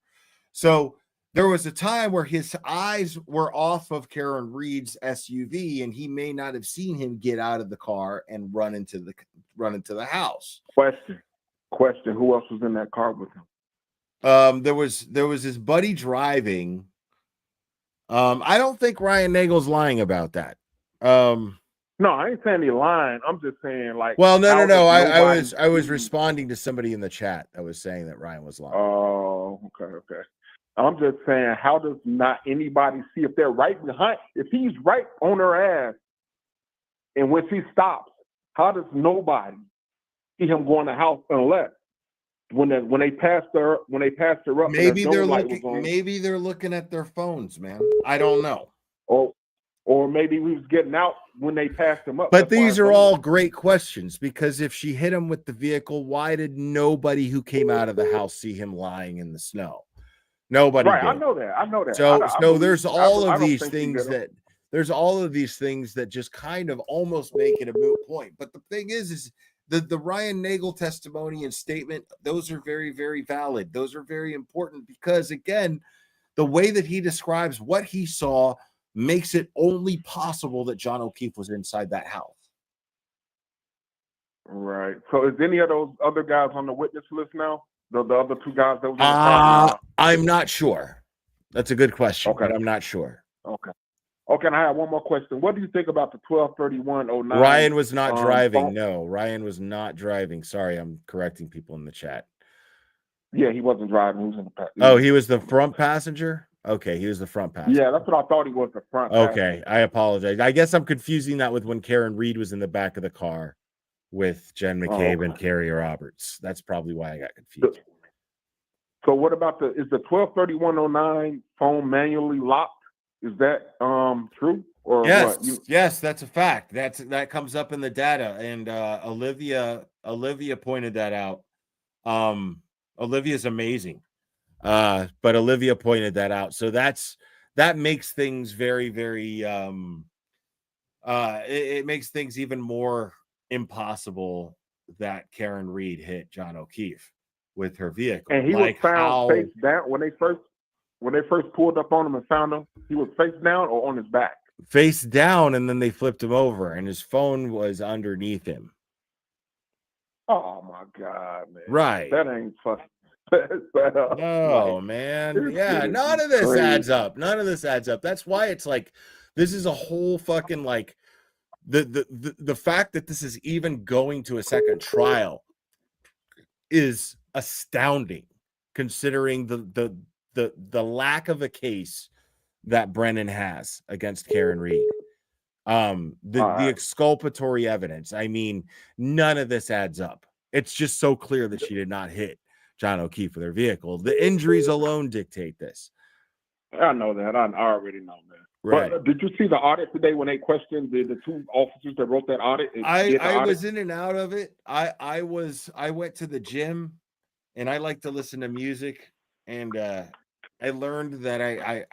So there was a time where his eyes were off of Karen Reed's SUV, and he may not have seen him get out of the car and run into the house. Question. Who else was in that car with him? There was his buddy driving. I don't think Ryan Nagel's lying about that. No, I ain't saying he's lying. I'm just saying, like, well, no. I was responding to somebody in the chat that was saying that Ryan was lying. Oh, okay. I'm just saying, how does not anybody see if they're right behind? If he's right on her ass, and when she stops, how does nobody see him go in the house unless when they passed her up? Maybe they're looking at their phones, man. I don't know. Or maybe we was getting out when they passed him up. But these are all great questions, because if she hit him with the vehicle, why did nobody who came out of the house see him lying in the snow? Nobody did. I know that. So there's all of these things that just kind of almost make it a moot point. But the thing is the Ryan Nagel testimony and statement, those are very, very valid. Those are very important because, again, the way that he describes what he saw makes it only possible that John O'Keefe was inside that house. Right. So is any of those other guys on the witness list now? The other two guys that was in the car? I'm not sure. That's a good question, but I'm not sure. Okay, and I have one more question. What do you think about the 12/31/09? Ryan was not driving. Phone? No, Ryan was not driving. Sorry, I'm correcting people in the chat. Yeah, he wasn't driving. He was in the Oh, he was the front passenger? Okay, he was the front passenger. Yeah, that's what I thought he was, the front Okay, passenger. I apologize. I guess I'm confusing that with when Karen Reed was in the back of the car with Jen McCabe and Carrie Roberts. That's probably why I got confused. So what about is the 12/31/09 phone manually locked? Is that true? Or yes, what? Yes, that's a fact. That comes up in the data, and Olivia pointed that out. Olivia's amazing. But Olivia pointed that out. So that makes things very, very it makes things even more impossible that Karen Reed hit John O'Keefe with her vehicle. And he was found face down when they first pulled up on him and found him. He was face down or on his back? Face down, and then they flipped him over, and his phone was underneath him. Oh my God, man! Right? That ain't fucking. Oh man, yeah. None of this adds up. None of this adds up. That's why it's like this is a whole fucking like the fact that this is even going to a second trial is astounding, considering the lack of a case that Brennan has against Karen Reed. The exculpatory evidence. I mean, none of this adds up. It's just so clear that she did not hit John O'Keefe with her vehicle. The injuries alone dictate this. I know that. I already know that. Right. But did you see the audit today when they questioned the two officers that wrote that audit? I was in and out of it. I went to the gym, and I like to listen to music, and I learned that I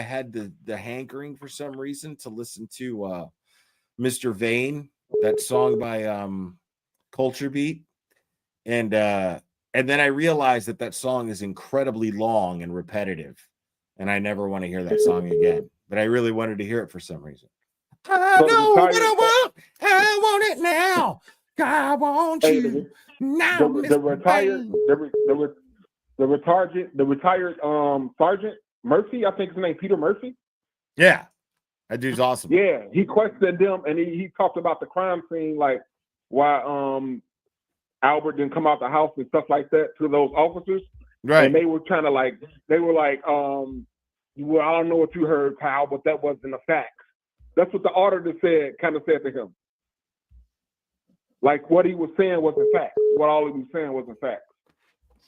had the hankering for some reason to listen to Mr. Vane, that song by Culture Beat, and then I realized that song is incredibly long and repetitive, and I never want to hear that song again. But I really wanted to hear it for some reason. I know what I want. I want it now. I want you now. The the retired Sergeant Murphy, I think his name Peter Murphy. Yeah, that dude's awesome. Yeah, he questioned them and he talked about the crime scene, like why Albert didn't come out the house and stuff like that to those officers. Right. And they were kind of like, well, I don't know what you heard, pal, but that wasn't a fact. That's what the auditor kind of said to him. Like what he was saying wasn't fact. What all he was saying wasn't fact.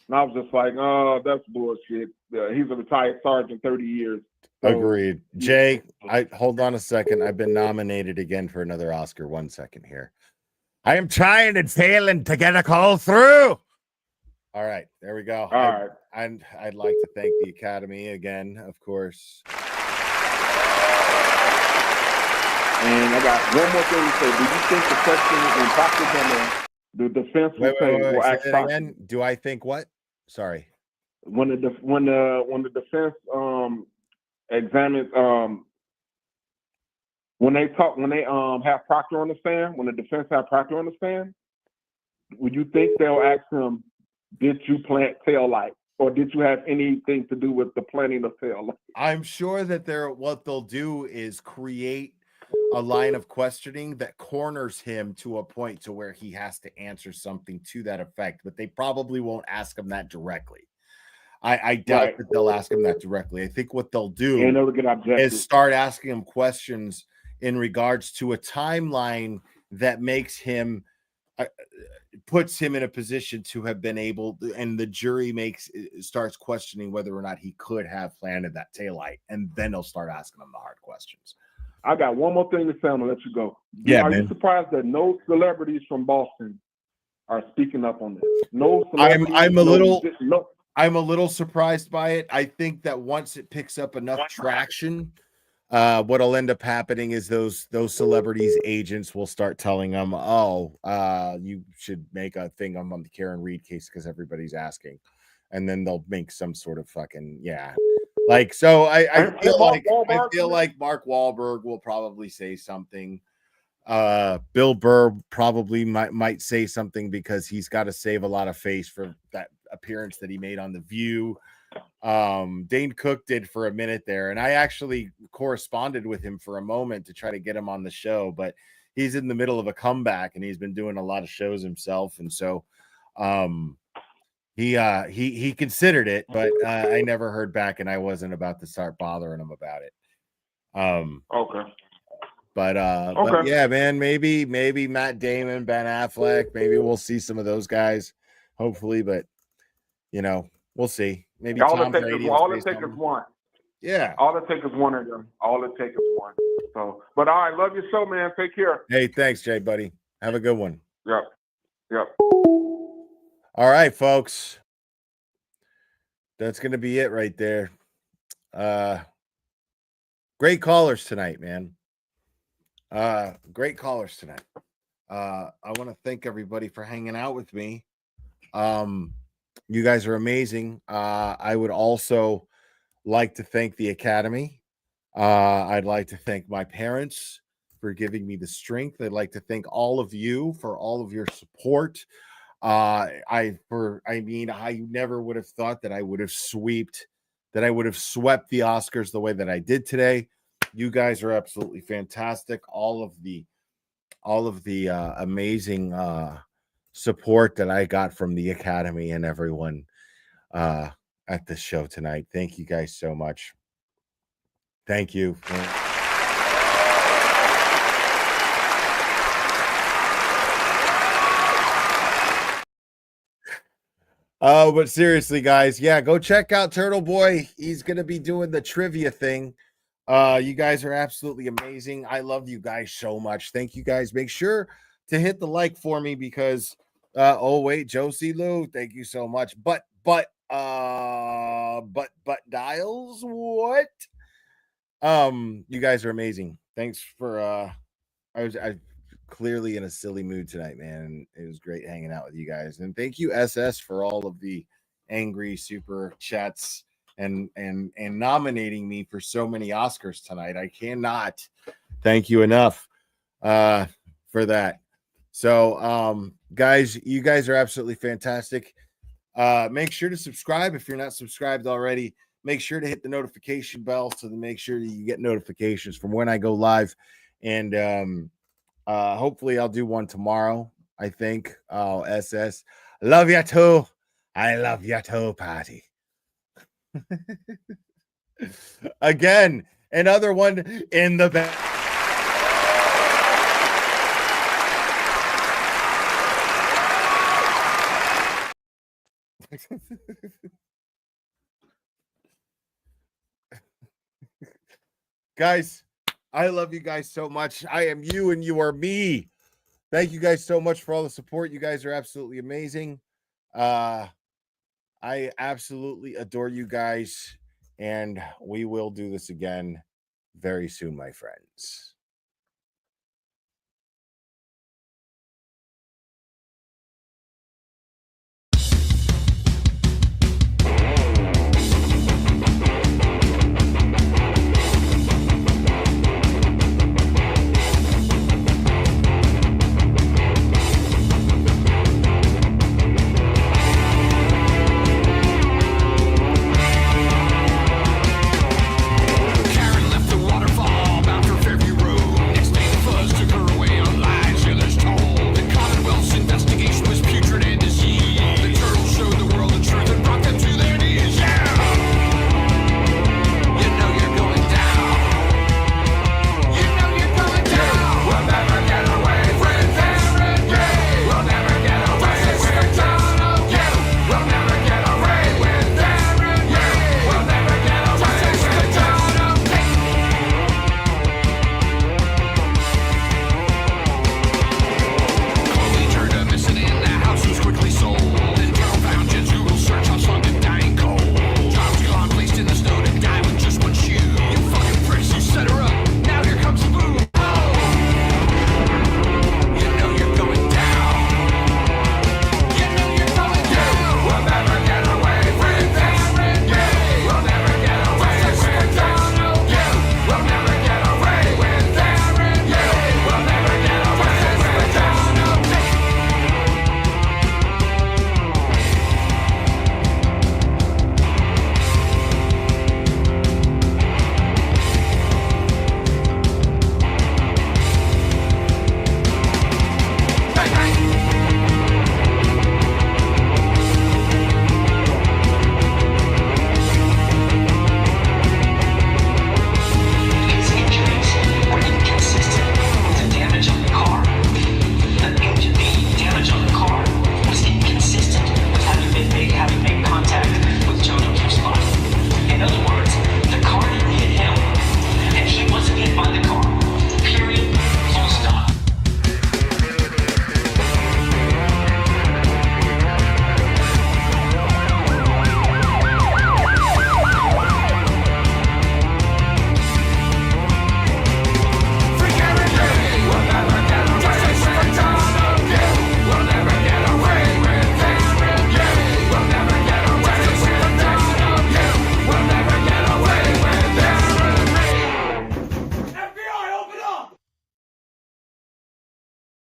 And I was just like, oh, that's bullshit. He's a retired sergeant, 30 years. So, agreed. Jay, hold on a second. I've been nominated again for another Oscar. 1 second here. I am trying and failing to get a call through. All right, there we go. All right. I'd like to thank the Academy again, of course. And I got one more thing to say. Do you think the question when Proctor Cannone, the defense will say, say that again? Do I think what? Sorry. When the defense examines when they have Proctor on the stand, when the defense have Proctor on the stand, would you think they'll ask him, did you plant tail light? Or did you have anything to do with the planting of tail light? I'm sure that what they'll do is create a line of questioning that corners him to a point to where he has to answer something to that effect, but they probably won't ask him that directly. I doubt that they'll ask him that directly. I think what they'll do is start asking him questions in regards to a timeline that makes him puts him in a position to have been able, and the jury starts questioning whether or not he could have planted that taillight, and then they'll start asking him the hard questions. I got one more thing to say. I'm gonna let you go. Yeah, Are man. you surprised that no celebrities from Boston are speaking up on this? No celebrities. I'm a little surprised by it. I think that once it picks up enough traction, what'll end up happening is those celebrities' agents will start telling them, you should make a thing on the Karen Reed case because everybody's asking, and then they'll make some sort of fucking like. So I feel like Mark Wahlberg will probably say something. Bill Burr probably might say something because he's got to save a lot of face for that appearance that he made on The View. Dane Cook did for a minute there, and I actually corresponded with him for a moment to try to get him on the show, but he's in the middle of a comeback and he's been doing a lot of shows himself, and so he considered it, but I never heard back, and I wasn't about to start bothering him about it. Okay. But yeah, man, maybe Matt Damon, Ben Affleck, maybe we'll see some of those guys, hopefully, but we'll see. Maybe all Tom it Brady. takes is one. Yeah. All it takes is one of them. All it takes is one. So, but all right, love your show, man. Take care. Hey, thanks, Jay, buddy. Have a good one. Yep. All right, folks. That's gonna be it right there. Great callers tonight, man. Great callers tonight. I want to thank everybody for hanging out with me. You guys are amazing. I would also like to thank the Academy. I'd like to thank my parents for giving me the strength. I'd like to thank all of you for all of your support. I never would have thought that I would have swept the Oscars the way that I did today. You guys are absolutely fantastic. All of the amazing support that I got from the Academy and everyone at the show tonight. Thank you guys so much. Thank you. Oh, but seriously, guys, go check out Turtle Boy. He's gonna be doing the trivia thing. You guys are absolutely amazing. I love you guys so much. Thank you guys. Make sure to hit the like for me because Josie Lou, thank you so much. But Dials, what? You guys are amazing. Thanks for I was clearly in a silly mood tonight, man. It was great hanging out with you guys. And thank you, SS, for all of the angry super chats and nominating me for so many Oscars tonight. I cannot thank you enough for that. So guys, you guys are absolutely fantastic. Make sure to subscribe if you're not subscribed already. Make sure to hit the notification bell so to make sure that you get notifications from when I go live. And hopefully I'll do one tomorrow. I think. Oh, SS. Love you too. I love you too, Patty. Again, another one in the back. Guys, I love you guys so much. I am you and you are me. Thank you guys so much for all the support. You guys are absolutely amazing. I absolutely adore you guys, and we will do this again very soon, my friends.